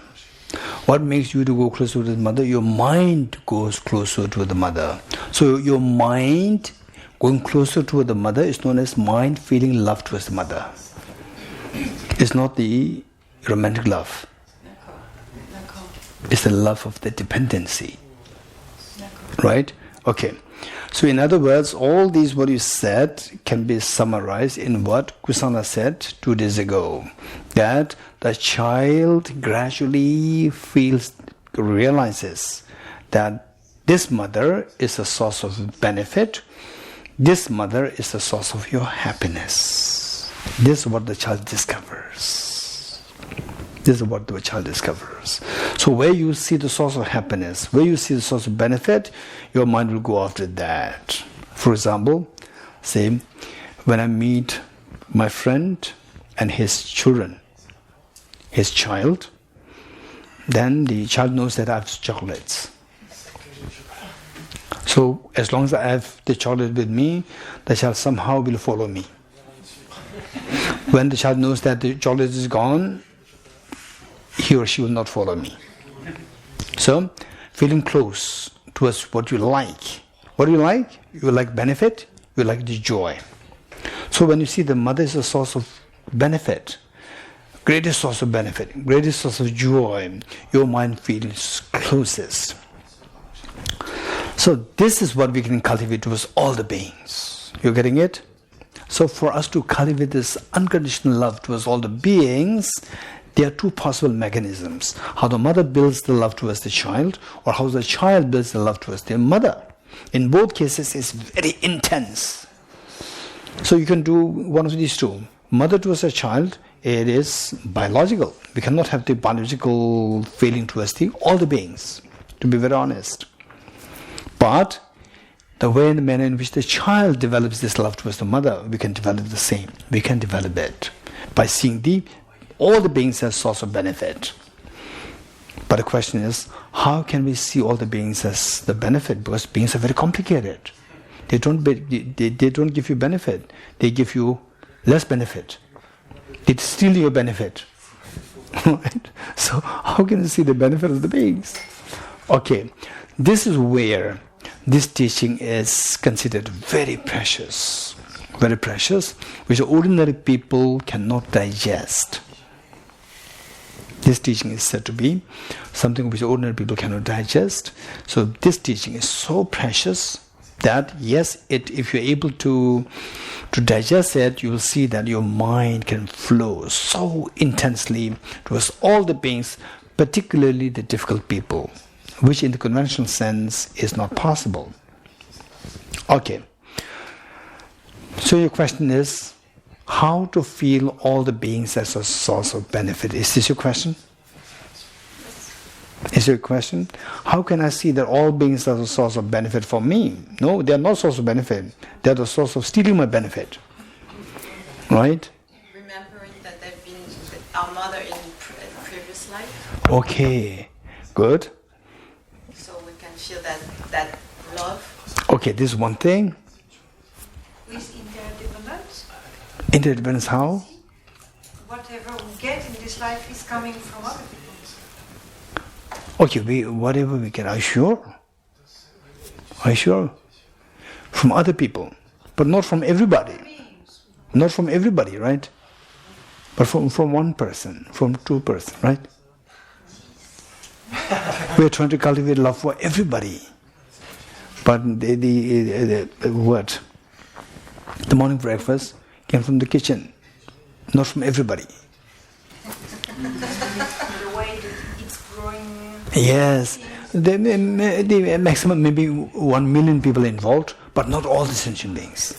What makes you to go closer to the mother? Your mind goes closer to the mother. So your mind going closer to the mother is known as mind feeling love towards the mother. It's not the romantic love. It's the love of the dependency. Right? Okay. So in other words, all these what you said can be summarized in what Kusana said 2 days ago. That the child gradually realizes that this mother is a source of benefit. This mother is the source of your happiness. This is what the child discovers. This is what the child discovers. So where you see the source of happiness, where you see the source of benefit, your mind will go after that. For example, say, when I meet my friend and his children, his child, then the child knows that I have chocolates. So as long as I have the child with me, the child somehow will follow me. When the child knows that the chocolate is gone, he or she will not follow me. So, feeling close towards what you like. What do you like? You like benefit, you like the joy. So when you see the mother is a source of benefit, greatest source of benefit, greatest source of joy, your mind feels closest. So this is what we can cultivate towards all the beings. You're getting it? So for us to cultivate this unconditional love towards all the beings, there are two possible mechanisms. How the mother builds the love towards the child, or how the child builds the love towards their mother. In both cases, it's very intense. So you can do one of these two. Mother towards a child, it is biological. We cannot have the biological feeling towards all the beings, to be very honest. But the way and the manner in which the child develops this love towards the mother, we can develop the same. We can develop it by seeing all the beings as source of benefit. But the question is, how can we see all the beings as the benefit? Because beings are very complicated. They don't give you benefit. They give you less benefit. They steal your benefit. Right? So how can you see the benefit of the beings? Okay, this is where this teaching is considered very precious, which ordinary people cannot digest. This teaching is said to be something which ordinary people cannot digest. So this teaching is so precious that yes, if you're able to digest it, you will see that your mind can flow so intensely towards all the beings, particularly the difficult people, which in the conventional sense is not possible. Okay. So your question is, how to feel all the beings as a source of benefit? Is this your question? Is your question? How can I see that all beings are a source of benefit for me? No, they are not source of benefit. They are the source of stealing my benefit. Right? Remembering that they've been our mother in previous life. Okay, good. So we can feel that love. Okay, this is one thing. With interdependence, Interdependence how? whatever we get in this life is coming from other people. Okay, whatever we get. Are you sure? Are you sure? From other people, but not from everybody. Not from everybody, right? But from one person, from two persons, right? We are trying to cultivate love for everybody. But the morning breakfast came from the kitchen, not from everybody. The way that it's growing. Yes, the maximum maybe 1 million people involved, but not all the sentient beings.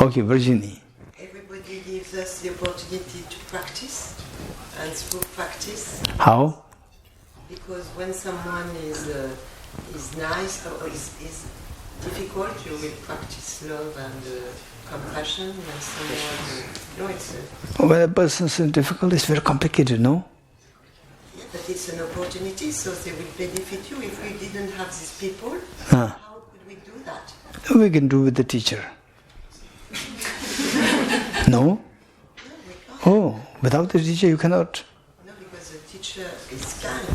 Okay, Virginie. Everybody gives us the opportunity to practice, and through practice. How? Because when someone is nice or is difficult, you will practice love and compassion. When someone, When a person is difficult, it's very complicated, no? Yeah, but it's an opportunity, so they will benefit you. If we didn't have these people, Huh. how could we do that? We can do with the teacher. No? Oh, without the teacher you cannot. No, because the teacher is kind.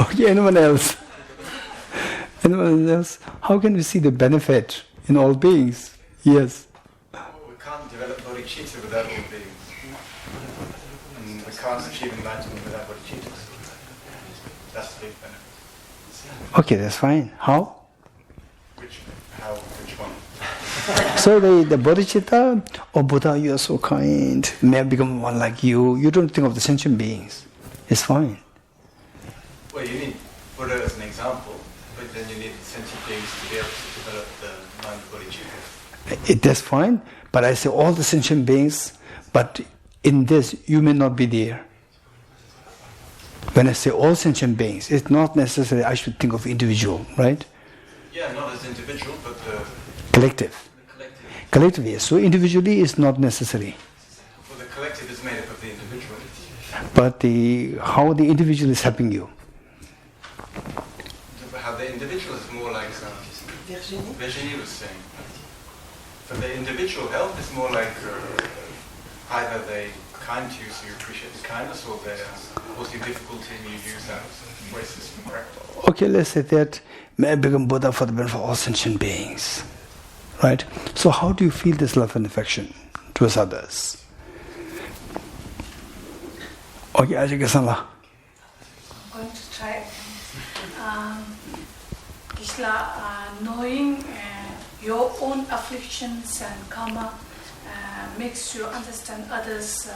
Okay, anyone else? Anyone else? How can we see the benefit in all beings? Yes. We can't develop bodhicitta without all beings. And we can't achieve enlightenment without bodhicitta. That's the big benefit. Okay, that's fine. How? Which one? So the bodhicitta, oh Buddha, you are so kind. May I become one like you? You don't think of the sentient beings. It's fine. Well, you need Buddha as an example, but then you need sentient beings to be able to develop the mind of bodhicitta. That's fine, but I say all the sentient beings, but in this you may not be there. When I say all sentient beings, it's not necessary I should think of individual, right? Yeah, not as individual, but Collective. the collective. Collective, yes. So individually is not necessary. Well, the collective is made up of the individual. but how the individual is helping you. How the individual is more like Virginie was saying. For the individual help, it's more like either they kind to you, so you appreciate the kindness, or they cause you difficulty and you use that voices for practice. Okay, let's say that may I become Buddha for the benefit of all sentient beings. Right? So how do you feel this love and affection towards others? Okay, Ajay-san. I'm going to try. Gisela, knowing your own afflictions and karma makes you understand others'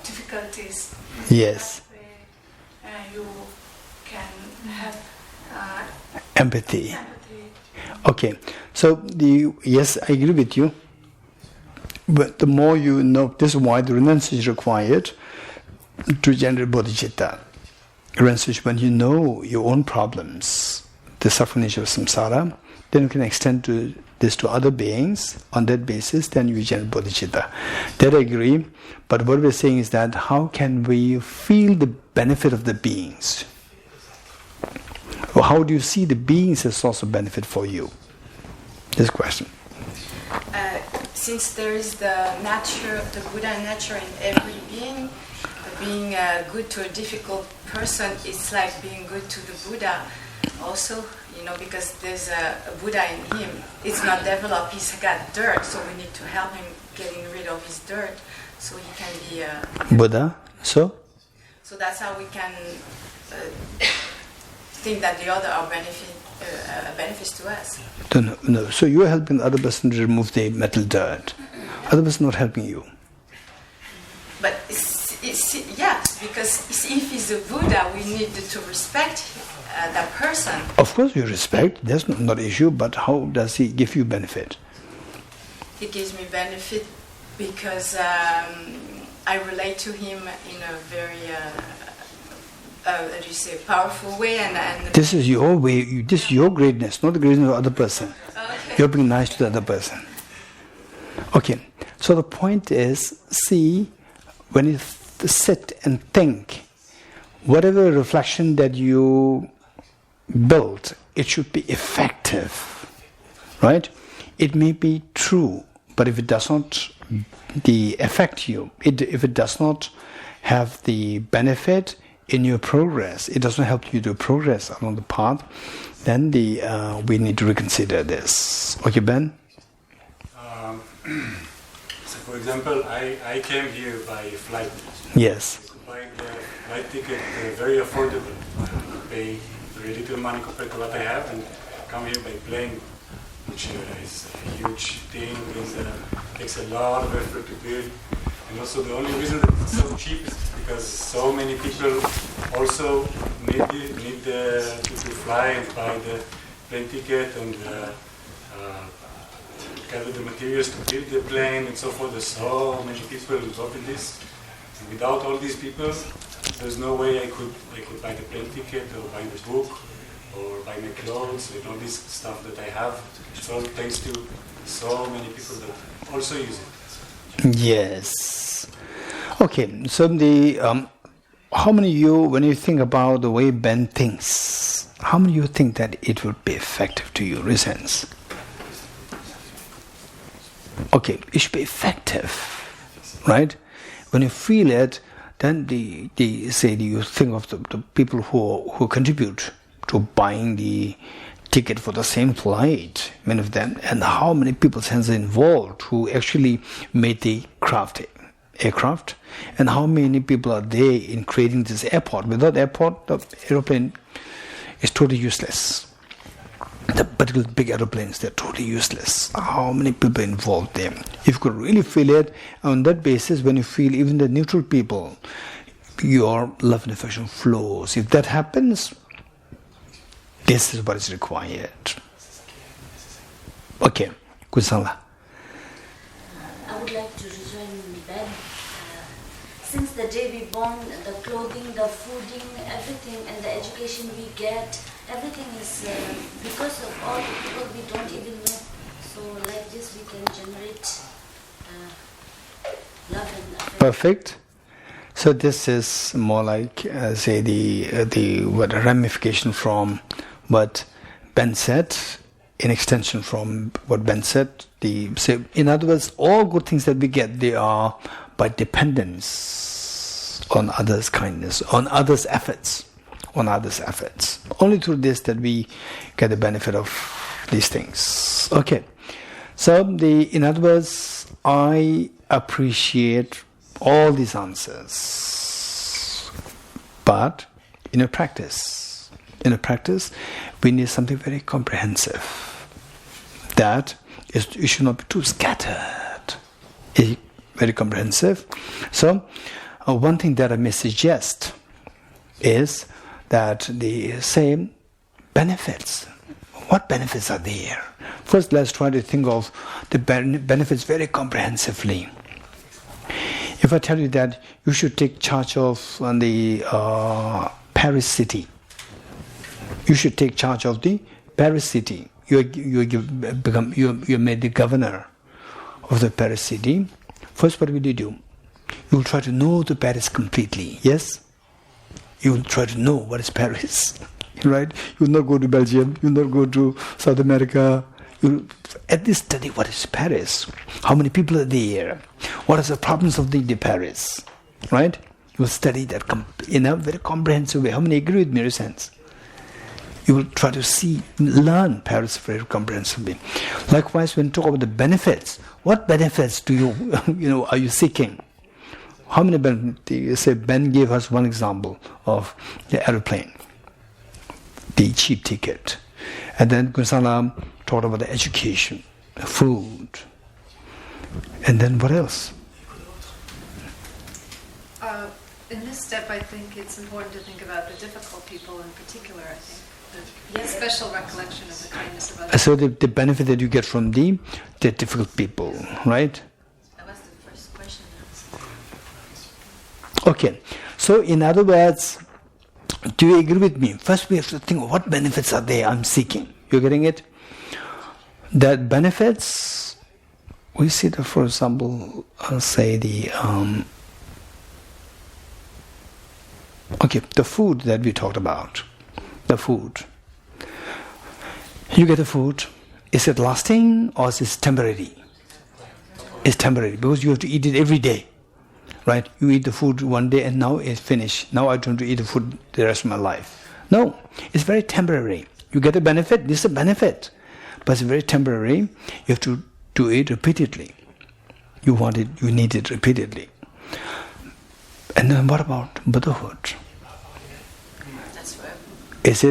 difficulties. Yes. You can have Empathy. Okay, so yes, I agree with you. But the more you know, this is why the renunciation is required to generate bodhicitta. Renunciation, when you know your own problems, the suffering nature of samsara, then you can extend this to other beings. On that basis, then you generate bodhicitta. That I agree. But what we're saying is that how can we feel the benefit of the beings? Or how do you see the beings as source of benefit for you? This question. Since there is the nature, the Buddha nature in every being, being good to a difficult person, it's like being good to the Buddha also, because there's a Buddha in him. It's not developed, he's got dirt, so we need to help him getting rid of his dirt so he can be Buddha, so that's how we can think that the other are benefits to us. No. So you are helping the other person to remove the metal dirt. Other person not helping you. But yes, because if he's a Buddha, we need to respect that person. Of course you respect, that's not an issue, but how does he give you benefit? He gives me benefit because I relate to him in a very powerful way, and this is your way. This is your greatness, not the greatness of the other person. Okay. You're being nice to the other person. Okay. So the point is, see, when you sit and think, whatever reflection that you build, it should be effective, right? It may be true, but if it does not affect you, if it does not have the benefit in your progress, it doesn't help you to progress along the path, then we need to reconsider this. Okay, Ben? So for example, I came here by flight. Yes. Buying the flight ticket very affordable. I pay very little money compared to what I have, and come here by plane, which is a huge thing and takes a lot of effort to build. And also the only reason that it's so cheap is because so many people also need to fly and buy the plane ticket and gather the materials to build the plane and so forth. There's so many people involved in this. And without all these people, there's no way I could buy the plane ticket or buy the book or buy my clothes and all this stuff that I have. It's all thanks to so many people that also use it. Yes. Okay, so how many of you, when you think about the way Ben thinks, how many of you think that it would be effective to you? Raise hands. Okay, it should be effective, right? When you feel it, then you think of the people who contribute to buying the ticket for the same flight, many of them, and how many people's hands are involved who actually made the aircraft, and how many people are there in creating this airport. Without airport, the aeroplane is totally useless. The particular big aeroplanes, they're totally useless. How many people are involved there? If you could really feel it, on that basis, when you feel even the neutral people, your love and affection flows. If that happens, this is what is required. Okay, Kusala. I would like to rejoin Ben. Since the day we born, the clothing, the fooding, everything, and the education we get, everything is because of all the people we don't even know. So like this we can generate love and affection. Perfect. So this is more like, say, the ramification from what Ben said, in extension from what Ben said. In other words, all good things that we get, they are by dependence on others' kindness, on others' efforts, Only through this that we get the benefit of these things. Okay. So in other words, I appreciate all these answers, but in a practice, we need something very comprehensive. That is, it should not be too scattered. Very comprehensive. So, one thing that I may suggest is that the same benefits. What benefits are there? First, let's try to think of the benefits very comprehensively. If I tell you that you should take charge of the Paris city, you should take charge of the Paris city. You're made the governor of the Paris city. First, what will you do? You will try to know the Paris completely. Yes, you will try to know what is Paris. Right? You will not go to Belgium. You will not go to South America. You at least study what is Paris. How many people are there? What are the problems of the Paris? Right? You will study that in a very comprehensive way. How many agree with me in a sense? You will try to learn Paris very comprehensively. Likewise, when you talk about the benefits, what benefits do you, are you seeking? How many benefits? Say Ben gave us one example of the aeroplane, the cheap ticket, and then Gunsalam talked about the education, the food, and then what else? In this step, I think it's important to think about the difficult people in particular. I think the special recollection of the kindness of others. So the benefit that you get from the difficult people, right? That was the first question. Okay. So in other words, do you agree with me? First, we have to think what benefits are there I'm seeking. You're getting it? That benefits, we see that, for example, say the food that we talked about. The food. You get the food. Is it lasting or is it temporary? It's temporary because you have to eat it every day. Right? You eat the food one day and now it's finished. Now I don't have to eat the food the rest of my life. No, it's very temporary. You get a benefit, this is a benefit. But it's very temporary. You have to do it repeatedly. You want it, you need it repeatedly. And then what about Buddhahood? That's right. Is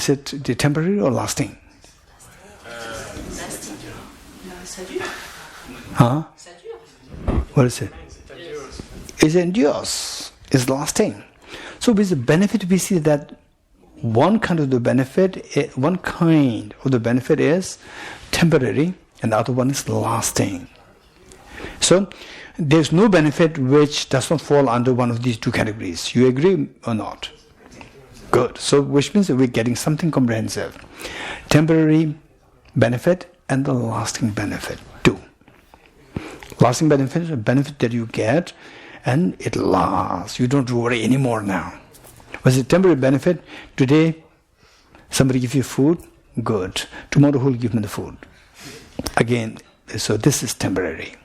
it the temporary or lasting? Lasting. Huh? What is it? It endures. It's lasting. So with the benefit, we see that one kind of the benefit is temporary and the other one is lasting. So there's no benefit which does not fall under one of these two categories. You agree or not? Good. So which means that we're getting something comprehensive. Temporary benefit and the lasting benefit too. Lasting benefit is a benefit that you get and it lasts. You don't worry anymore now. Was it temporary benefit? Today, somebody gives you food, good. Tomorrow, who will give me the food? Again, so this is temporary.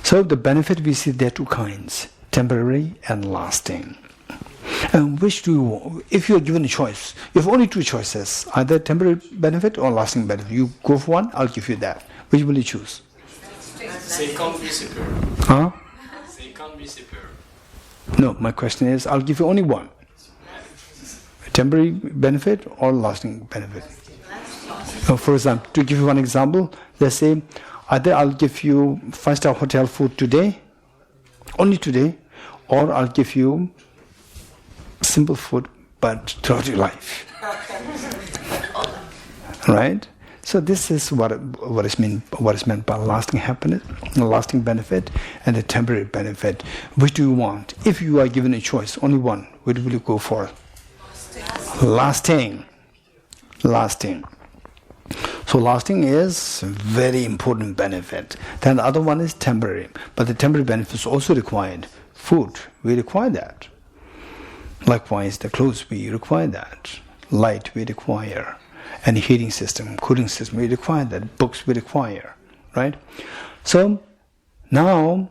So the benefit, we see there are two kinds, temporary and lasting. And which do you want? If you are given a choice, you have only two choices, either temporary benefit or lasting benefit. You go for one, I'll give you that. Which will you choose? They can't be separate. Huh? They can't be separate. No, my question is, I'll give you only one. Temporary benefit or lasting benefit? So for example, to give you one example, let's say, either I'll give you 5-star hotel food today, only today, or I'll give you simple food, but throughout your life. Right? So this is what is meant by lasting happiness, lasting benefit, and a temporary benefit. Which do you want? If you are given a choice, only one, which will you go for? Lasting. So lasting is a very important benefit. Then the other one is temporary. But the temporary benefit is also required. food, we require that. Likewise, the clothes, we require that. Light, we require. And heating system, cooling system, we require that. Books, we require. Right? So, now,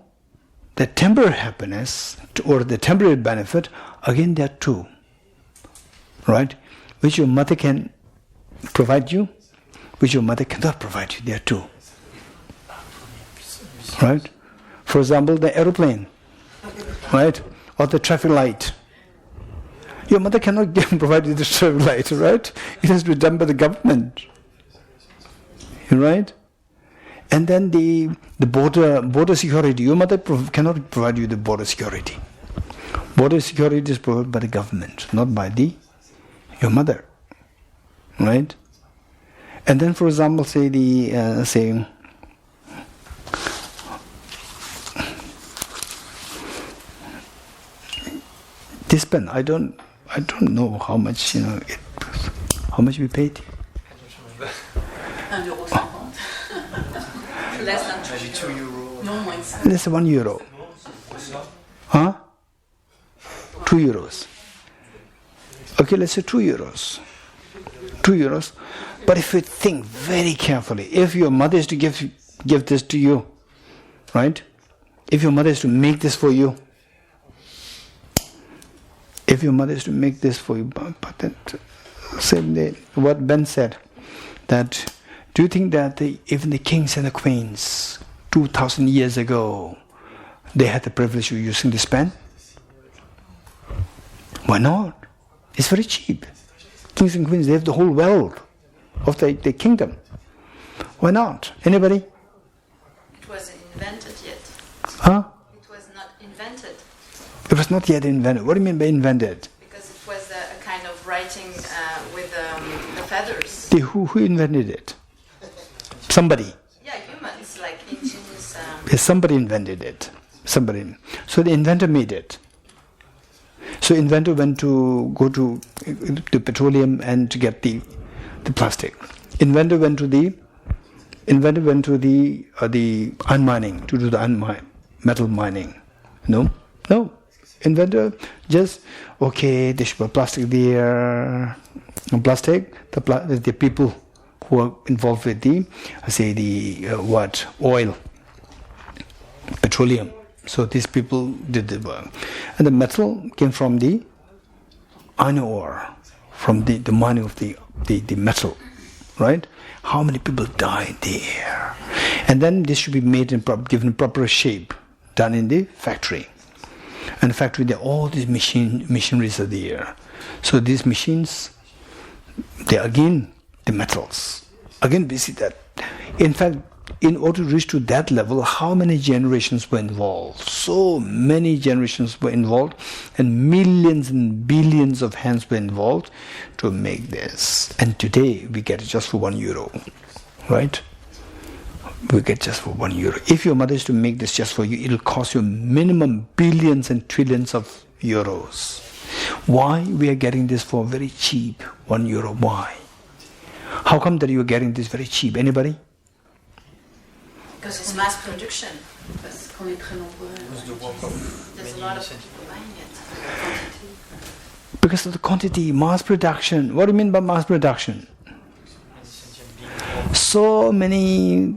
the temporary happiness, or the temporary benefit, again there are two. Right? Which your mother can provide you, which your mother cannot provide you. There are two. Right? For example, the aeroplane. Right? Or the traffic light. Your mother cannot provide you the traffic light, right? It has to be done by the government. Right? And then the border security. Your mother cannot provide you the border security. Border security is provided by the government, not by your mother. Right? And then, for example, say this pen, I don't know how much, how much we paid. €1.50. Less than Maybe €2. Non, moins que ça. Let's say €1. Huh? €2. Okay, let's say €2. €2. But if you think very carefully, if your mother is to give this to you, right? If your mother is to make this for you, if your mother is to make this for you, but then, what Ben said, that do you think that even the kings and the queens 2,000 years ago, they had the privilege of using this pen? Why not? It's very cheap. Kings and queens, they have the whole wealth of the kingdom. Why not? Anybody? It wasn't invented yet. Huh? It was not invented. It was not yet invented. What do you mean by invented? Because it was a kind of writing with the feathers. Who invented it? Somebody. Yeah, humans, like ingenious. Yes, somebody invented it. Somebody. So the inventor made it. So inventor went to go to petroleum and to get the plastic. Inventor went to the iron mining to do the metal mining. No. Inventor just there should be plastic there. Plastic. The people who are involved with oil, petroleum. So these people did the work. And the metal came from the iron ore, from the mining of the metal, right? How many people died there? And then this should be made given proper shape, done in the factory. And the factory, all these machineries are there. So these machines, they are again the metals. Again we see that. In fact, in order to reach to that level, how many generations were involved? So many generations were involved, and millions and billions of hands were involved to make this. And today we get it just for €1, right? We get just for €1. If your mother is to make this just for you, it will cost you minimum billions and trillions of euros. Why we are getting this for very cheap, €1? Why? How come that you are getting this very cheap? Anybody? Because it's mass production. Parce qu'on est très nombreux. There's a lot of people buying it. Because of the quantity, mass production. What do you mean by mass production? So many,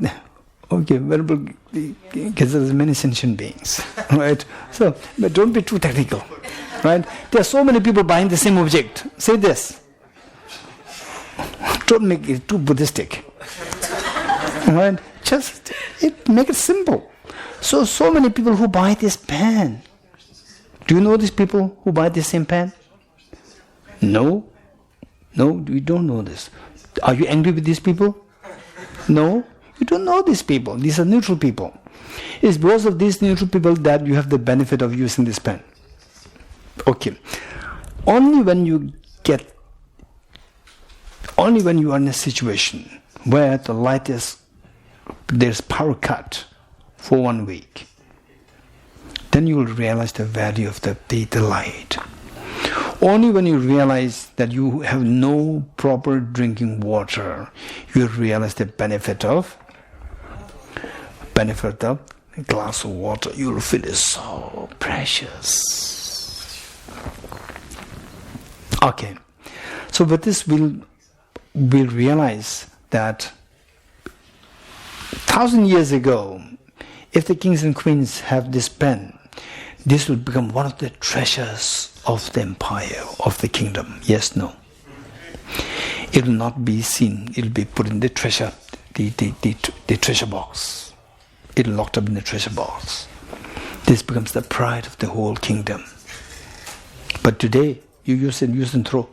because there's many sentient beings, right? So, but don't be too technical, right? There are so many people buying the same object. Say this. Don't make it too Buddhistic, right? Just make it simple. So many people who buy this pen. Do you know these people who buy the same pen? No, we don't know this. Are you angry with these people? No, you don't know these people. These are neutral people. It's because of these neutral people that you have the benefit of using this pen. Okay. Only when you are in a situation where the light there's power cut for 1 week, then you will realize the value of the light. Only when you realize that you have no proper drinking water, you realize the benefit of a glass of water, you'll feel it so precious. Okay, so with this we'll realize that 1,000 years ago, if the kings and queens have this pen, this will become one of the treasures of the empire, of the kingdom. Yes, no. It will not be seen. It will be put in the treasure, the treasure box. It will locked up in the treasure box. This becomes the pride of the whole kingdom. But today, you use and throw.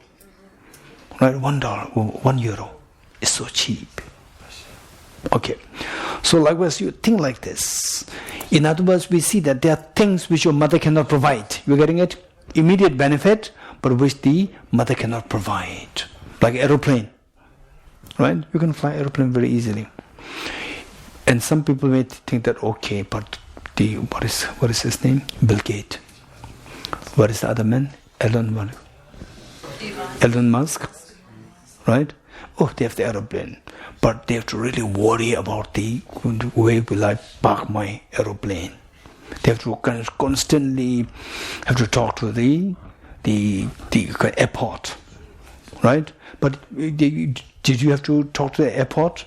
Right? $1 or €1 is so cheap. Okay. So likewise, you think like this. In other words, we see that there are things which your mother cannot provide. You're getting it? Immediate benefit, but which the mother cannot provide. Like aeroplane. Right? You can fly aeroplane very easily. And some people may think that, okay, but what is his name? Bill Gates. What is the other man? Elon Musk. Right? Oh, they have the aeroplane. But they have to really worry about the way will I park my aeroplane. They have to constantly have to talk to the airport. Right? But did you have to talk to the airport?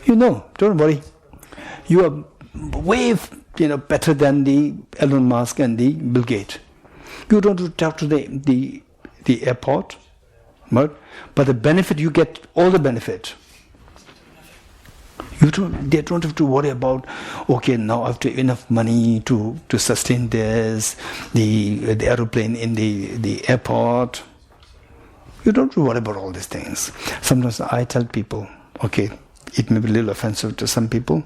You know, don't worry. You are way better than the Elon Musk and the Bill Gates. You don't have to talk to the airport, but the benefit you get, all the benefit. They don't have to worry about, okay, now I have to enough money to sustain this, the aeroplane in the airport. You don't have to worry about all these things. Sometimes I tell people, okay, it may be a little offensive to some people.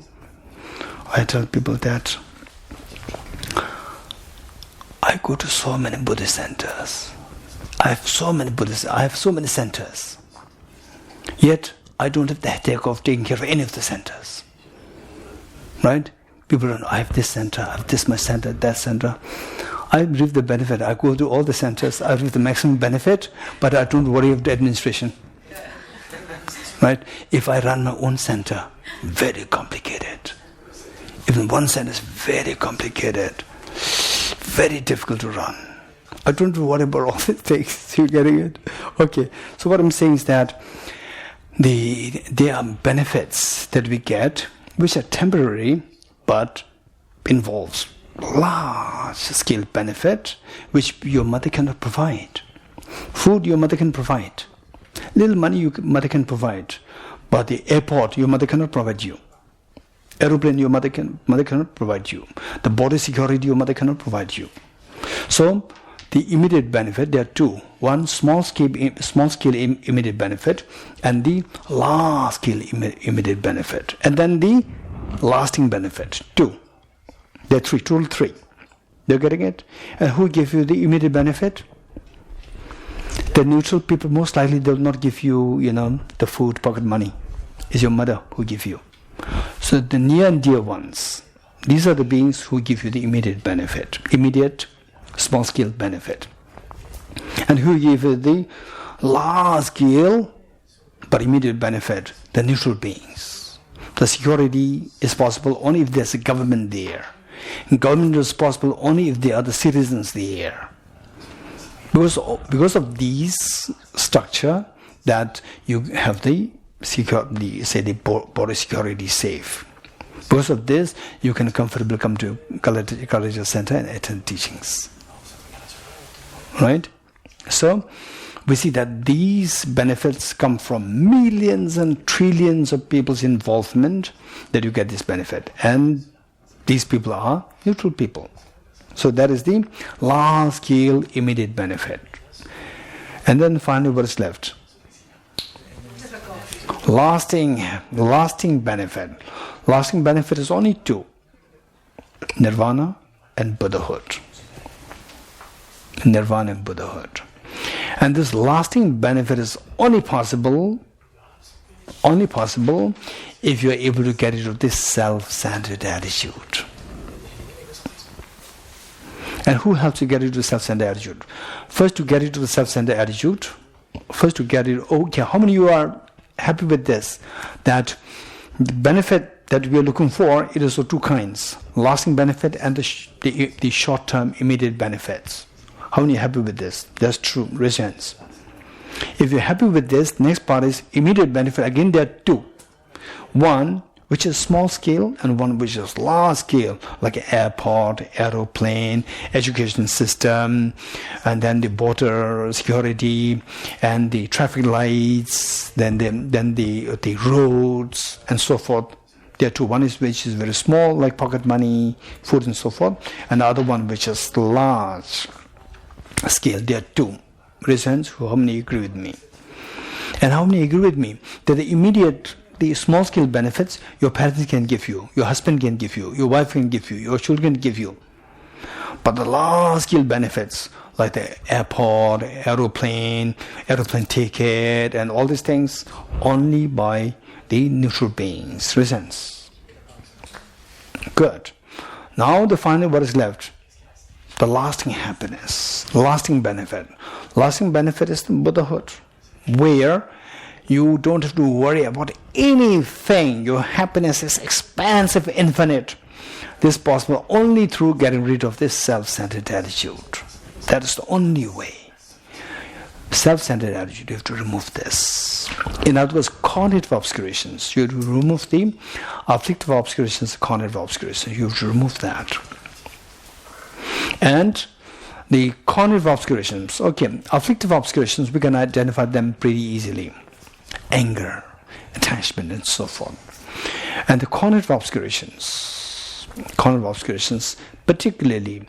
I tell people that I go to so many Buddhist centers. I have so many centers. Yet I don't have the headache of taking care of any of the centers. Right? People don't know, I have this center, I have this much center, that center. I reap the benefit. I go to all the centers, I reap the maximum benefit, but I don't worry of the administration. Right? If I run my own center, very complicated. Even one center is very complicated, very difficult to run. I don't worry about all the things. You're getting it? Okay. So what I'm saying is that there are benefits that we get which are temporary but involves large scale benefit which your mother cannot provide. Food your mother can provide. Little money your mother can provide. But the airport your mother cannot provide you. Aeroplane your mother cannot provide you. The border security your mother cannot provide you. So the immediate benefit, there are two. One, small scale immediate benefit, and the large scale immediate benefit. And then the lasting benefit, two. There are three, total three. They're getting it? And who gave you the immediate benefit? The neutral people, most likely they will not give you, the food, pocket money. It's your mother who gives you. So the near and dear ones, these are the beings who give you the immediate benefit. Immediate small scale benefit. And who give you the large scale but immediate benefit? The neutral beings. The security is possible only if there's a government there. And government is possible only if there are the citizens there. Because of these structure that you have the border security safe. Because of this, you can comfortably come to Kalachakra Center and attend teachings. Right? So, we see that these benefits come from millions and trillions of people's involvement that you get this benefit. And these people are neutral people. So that is the large-scale immediate benefit. And then finally what is left? Lasting benefit. Lasting benefit is only two. Nirvana and Buddhahood. Nirvana and Buddhahood. And this lasting benefit is only possible if you are able to get rid of this self-centered attitude. And who helps you get rid of the self-centered attitude? First to get rid of the self-centered attitude, how many of you are happy with this? That the benefit that we are looking for, it is of two kinds: lasting benefit and the short-term immediate benefits. How many are happy with this? That's true. Raise your hands. If you're happy with this, next part is immediate benefit. Again, there are two. One which is small scale and one which is large scale, like an airport, aeroplane, education system, and then the border security and the traffic lights, then the roads and so forth. There are two. One is which is very small, like pocket money, food and so forth, and the other one which is large scale. There are two. Raise hands. How many agree with me? And how many agree with me that the small scale benefits your parents can give you, your husband can give you, your wife can give you, your children can give you. But the large scale benefits, like the airport, aeroplane ticket, and all these things, only by the neutral beings. Reasons. Good. Now the final what is left? The lasting happiness, lasting benefit. Lasting benefit is the Buddhahood, where you don't have to worry about anything. Your happiness is expansive, infinite. This is possible only through getting rid of this self-centered attitude. That is the only way. Self-centered attitude, you have to remove this. In other words, cognitive obscurations. You have to remove the afflictive obscurations, cognitive obscurations. You have to remove that. And the cognitive obscurations, okay, afflictive obscurations, we can identify them pretty easily. Anger, attachment, and so forth. And the cognitive obscurations particularly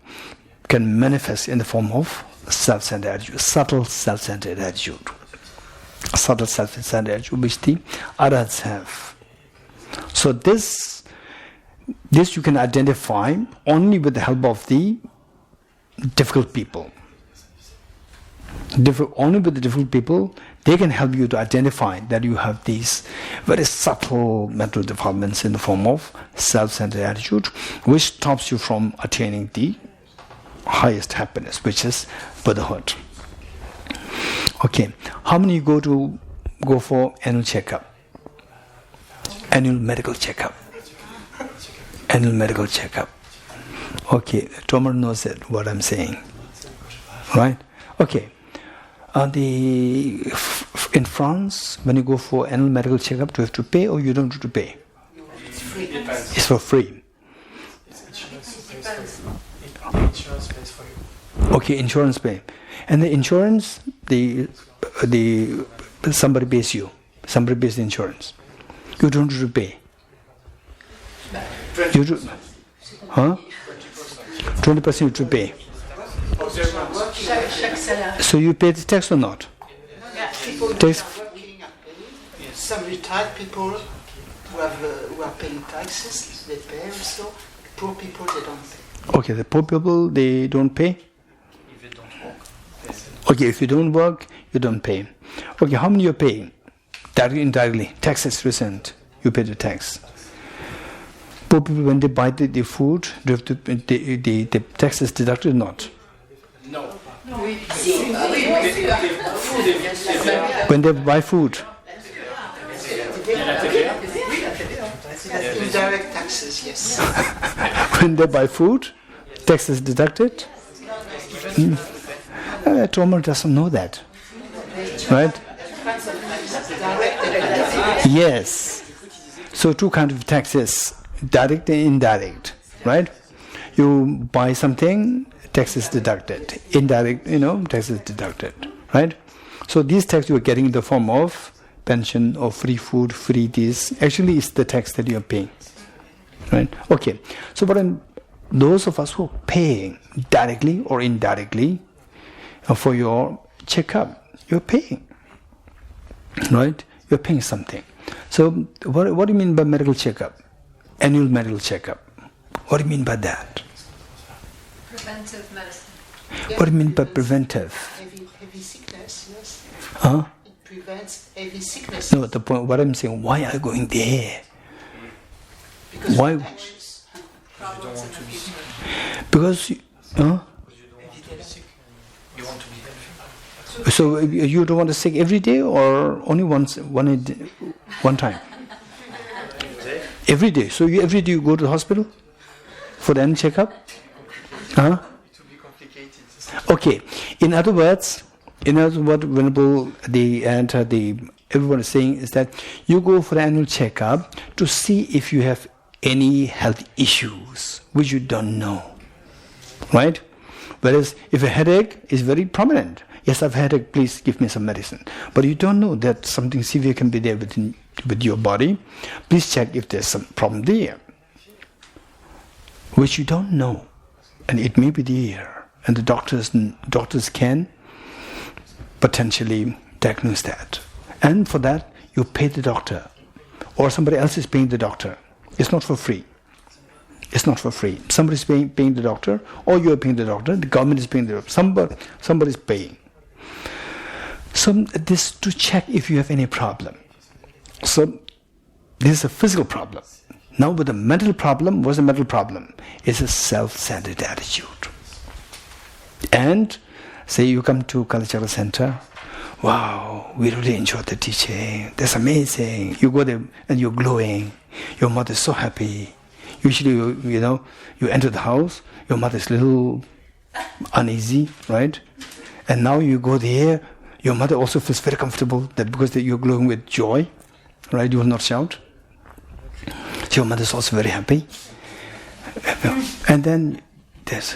can manifest in the form of self-centered attitude, subtle self-centered attitude. Subtle self-centered attitude which the adults have. So this you can identify only with the help of the difficult people. Only with the difficult people, they can help you to identify that you have these very subtle mental developments in the form of self-centered attitude, which stops you from attaining the highest happiness, which is Buddhahood. Okay, how many go for annual checkup? Annual medical checkup. Annual medical checkup. Okay, Tomer knows it, what I'm saying. Right? Okay. In France, when you go for annual medical checkup, do you have to pay or you don't have to pay? It's free. It's for free. Insurance pays for you. Okay, insurance pay. And the insurance, somebody pays you. Somebody pays the insurance. You don't have to pay. You do, huh? 20% you have to pay. So you pay the tax or not? Tax. Some retired people who are paying taxes, they pay also. Poor people, they don't pay. Okay, the poor people, they don't pay? If you don't work. Okay, if you don't work, you don't pay. Okay, how many you're paying? Directly, indirectly. Tax is recent. You pay the tax. Poor people, when they buy the food, do you have to, the tax is deducted or not? No. When they buy food? Indirect taxes, yes. When they buy food, tax is deducted? Tomer doesn't know that. Right? Yes. So two kinds of taxes, direct and indirect. Right? You buy something, tax is deducted. Indirect, tax is deducted. Right? So these tax you are getting in the form of pension or free food, free this. Actually, it's the tax that you are paying. Right? Okay. So those of us who are paying directly or indirectly for your checkup, you're paying. Right? You're paying something. So what do you mean by medical checkup? Annual medical checkup. What do you mean by that? Preventive medicine. What do you mean by preventive? Heavy sickness, yes. Huh? It prevents heavy sickness. No, the point, what I'm saying, why are you going there? Because why? Problems in the future. Because, huh? You want to be healthy. So you don't want to sick every day or only one time? Every day. So every day you go to the hospital for the annual checkup? Huh? It will be complicated. Okay. In other words, Venerable, everyone is saying is that you go for the annual checkup to see if you have any health issues which you don't know, right? Whereas if a headache is very prominent, yes, I've had a headache, please give me some medicine. But you don't know that something severe can be there with your body. Please check if there's some problem there, which you don't know, and it may be there, and the doctors can potentially diagnose that. And for that, you pay the doctor, or somebody else is paying the doctor. It's not for free. It's not for free. Somebody's paying the doctor, or you're paying the doctor. The government is paying the doctor. Somebody's paying. So this to check if you have any problem. So this is a physical problem. Now with the mental problem, what's the mental problem? It's a self-centered attitude. And say you come to Kalachakra Center, wow, we really enjoyed the teaching. That's amazing. You go there and you're glowing. Your mother is so happy. Usually, you enter the house, your mother is a little uneasy, right? And now you go there, your mother also feels very comfortable that because you're glowing with joy, right? You will not shout. So your mother is also very happy. And then there's,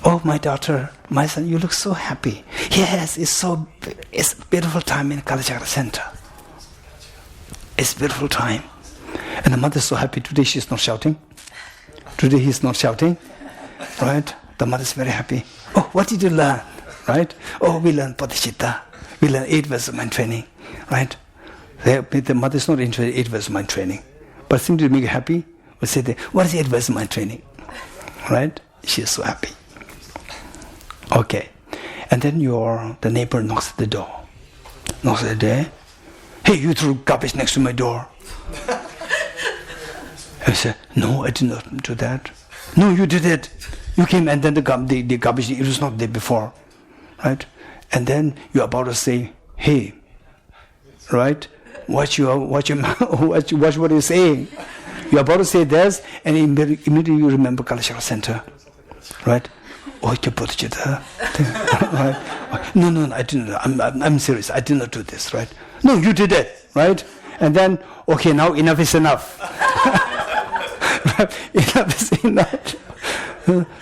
oh, my daughter, my son, you look so happy. Yes, it's a beautiful time in Kalachakra Center. It's a beautiful time. And the mother is so happy. Today she's not shouting. Today he's not shouting. Right? The mother is very happy. Oh, what did you learn? Right? Oh, we learned Bodhicitta. We learned 8 verses of mind training. Right? The mother is not interested in 8 verses of mind training. But simply to make her happy, we say, what is 8 verses of mind training? Right? She is so happy. Okay. And then the neighbor knocks at the door. Knocks at the door. Hey, you threw garbage next to my door. I said, no, I did not do that. No, you did it. You came and then the garbage, it was not there before. Right? And then you're about to say, hey, right? Watch what you're saying. You're about to say this, and immediately you remember Kalachakra Center. Right? Oh, you put it there. Right? No, I didn't. I'm serious. I did not do this, right? No, you did it, right? And then, okay, now enough is enough. Enough is enough.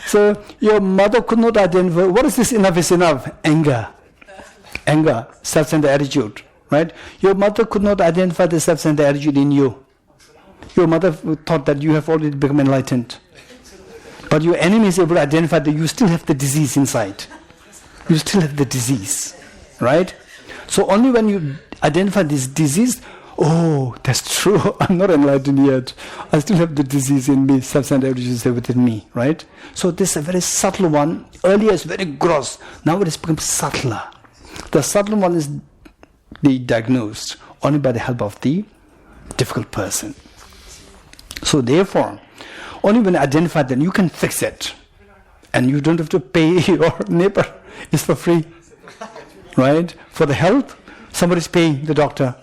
So your mother could not identify, what is this enough is enough? Anger, self-centered attitude, right? Your mother could not identify the self-centered attitude in you. Your mother thought that you have already become enlightened. But your enemy is able to identify that you still have the disease inside. You still have the disease, right? So only when you identify this disease, oh, that's true, I'm not enlightened yet. I still have the disease in me, self-centered attitude is within me, right? So this is a very subtle one. Earlier it's very gross. Now it has become subtler. The subtle one is diagnosed only by the help of the difficult person. So therefore, only when identified, then you can fix it. And you don't have to pay your neighbor. It's for free. Right? For the health, somebody's paying the doctor.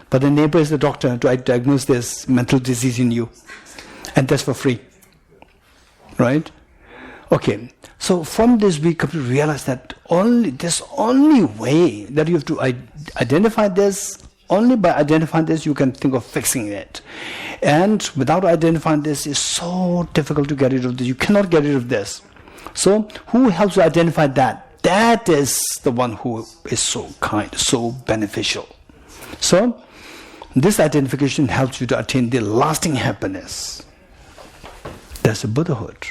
But the neighbor is the doctor to diagnose this mental disease in you. And that's for free. Right? Okay. So from this we come to realize that this only way that you have to identify this, only by identifying this you can think of fixing it. And without identifying this, it's so difficult to get rid of this. You cannot get rid of this. So who helps you identify that? That is the one who is so kind, so beneficial. So this identification helps you to attain the lasting happiness. That's the Buddhahood.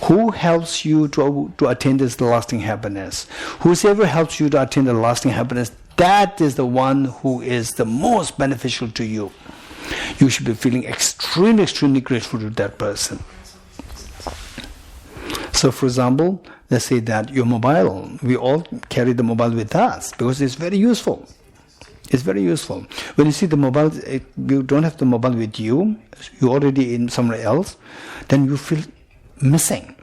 Who helps you to attain this lasting happiness? Whoever helps you to attain the lasting happiness, that is the one who is the most beneficial to you. You should be feeling extremely, extremely grateful to that person. So for example, let's say that your mobile, we all carry the mobile with us because it's very useful. It's very useful. When you see the mobile, you don't have the mobile with you, you're already in somewhere else, then you feel missing.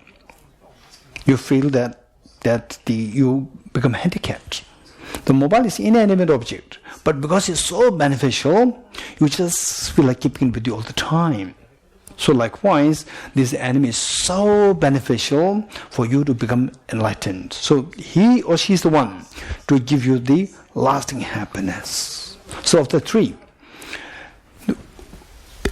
You feel that you become handicapped. The mobile is an inanimate object, But because it's so beneficial, you just feel like keeping it with you all the time. So likewise, this enemy is so beneficial for you to become enlightened. So he or she is the one to give you the lasting happiness. So of the three,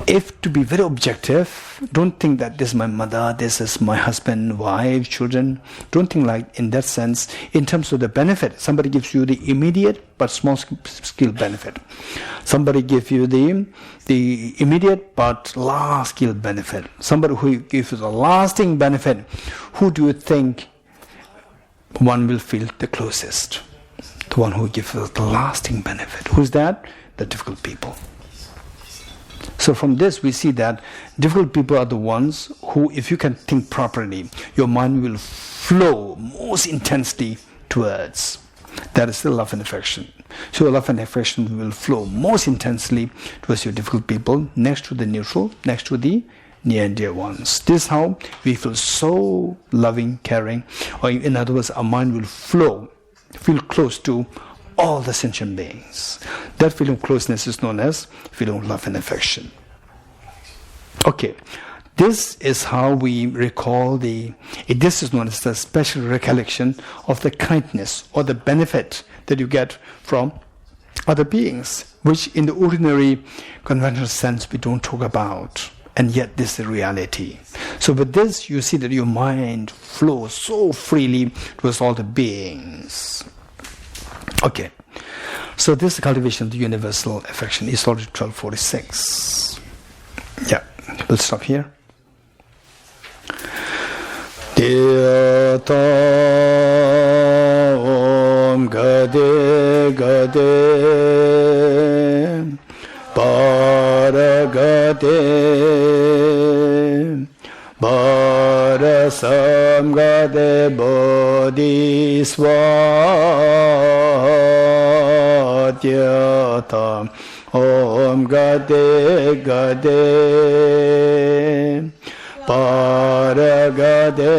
if to be very objective, don't think that this is my mother, this is my husband, wife, children. Don't think like in that sense. In terms of the benefit, somebody gives you the immediate but small scale benefit. Somebody gives you the immediate but large scale benefit. Somebody who gives you the lasting benefit. Who do you think one will feel the closest? The one who gives us the lasting benefit. Who's that? The difficult people. So from this we see that difficult people are the ones who, if you can think properly, your mind will flow most intensely towards. That is the love and affection. So love and affection will flow most intensely towards your difficult people, next to the neutral, next to the near and dear ones. This is how we feel so loving, caring, or in other words, our mind will feel close to all the sentient beings. That feeling of closeness is known as feeling of love and affection. Okay, this is how we recall this is known as the special recollection of the kindness or the benefit that you get from other beings, which in the ordinary conventional sense we don't talk about. And yet this is the reality. So with this you see that your mind flows so freely towards all the beings. Okay, so this is the cultivation of the universal affection is already 1246. Yeah, we'll stop here. Diyata Om Gade Gade Paragade Parasam Gade Bodhisvatyata Om Gade Gade Paragade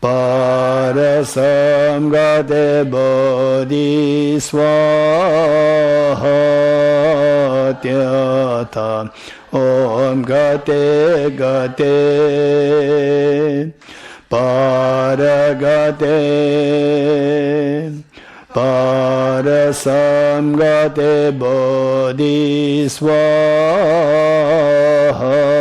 Parasam Gade Bodhisvatyata Om Gade Gade Paragade Parasam Gade Bodhisvatyata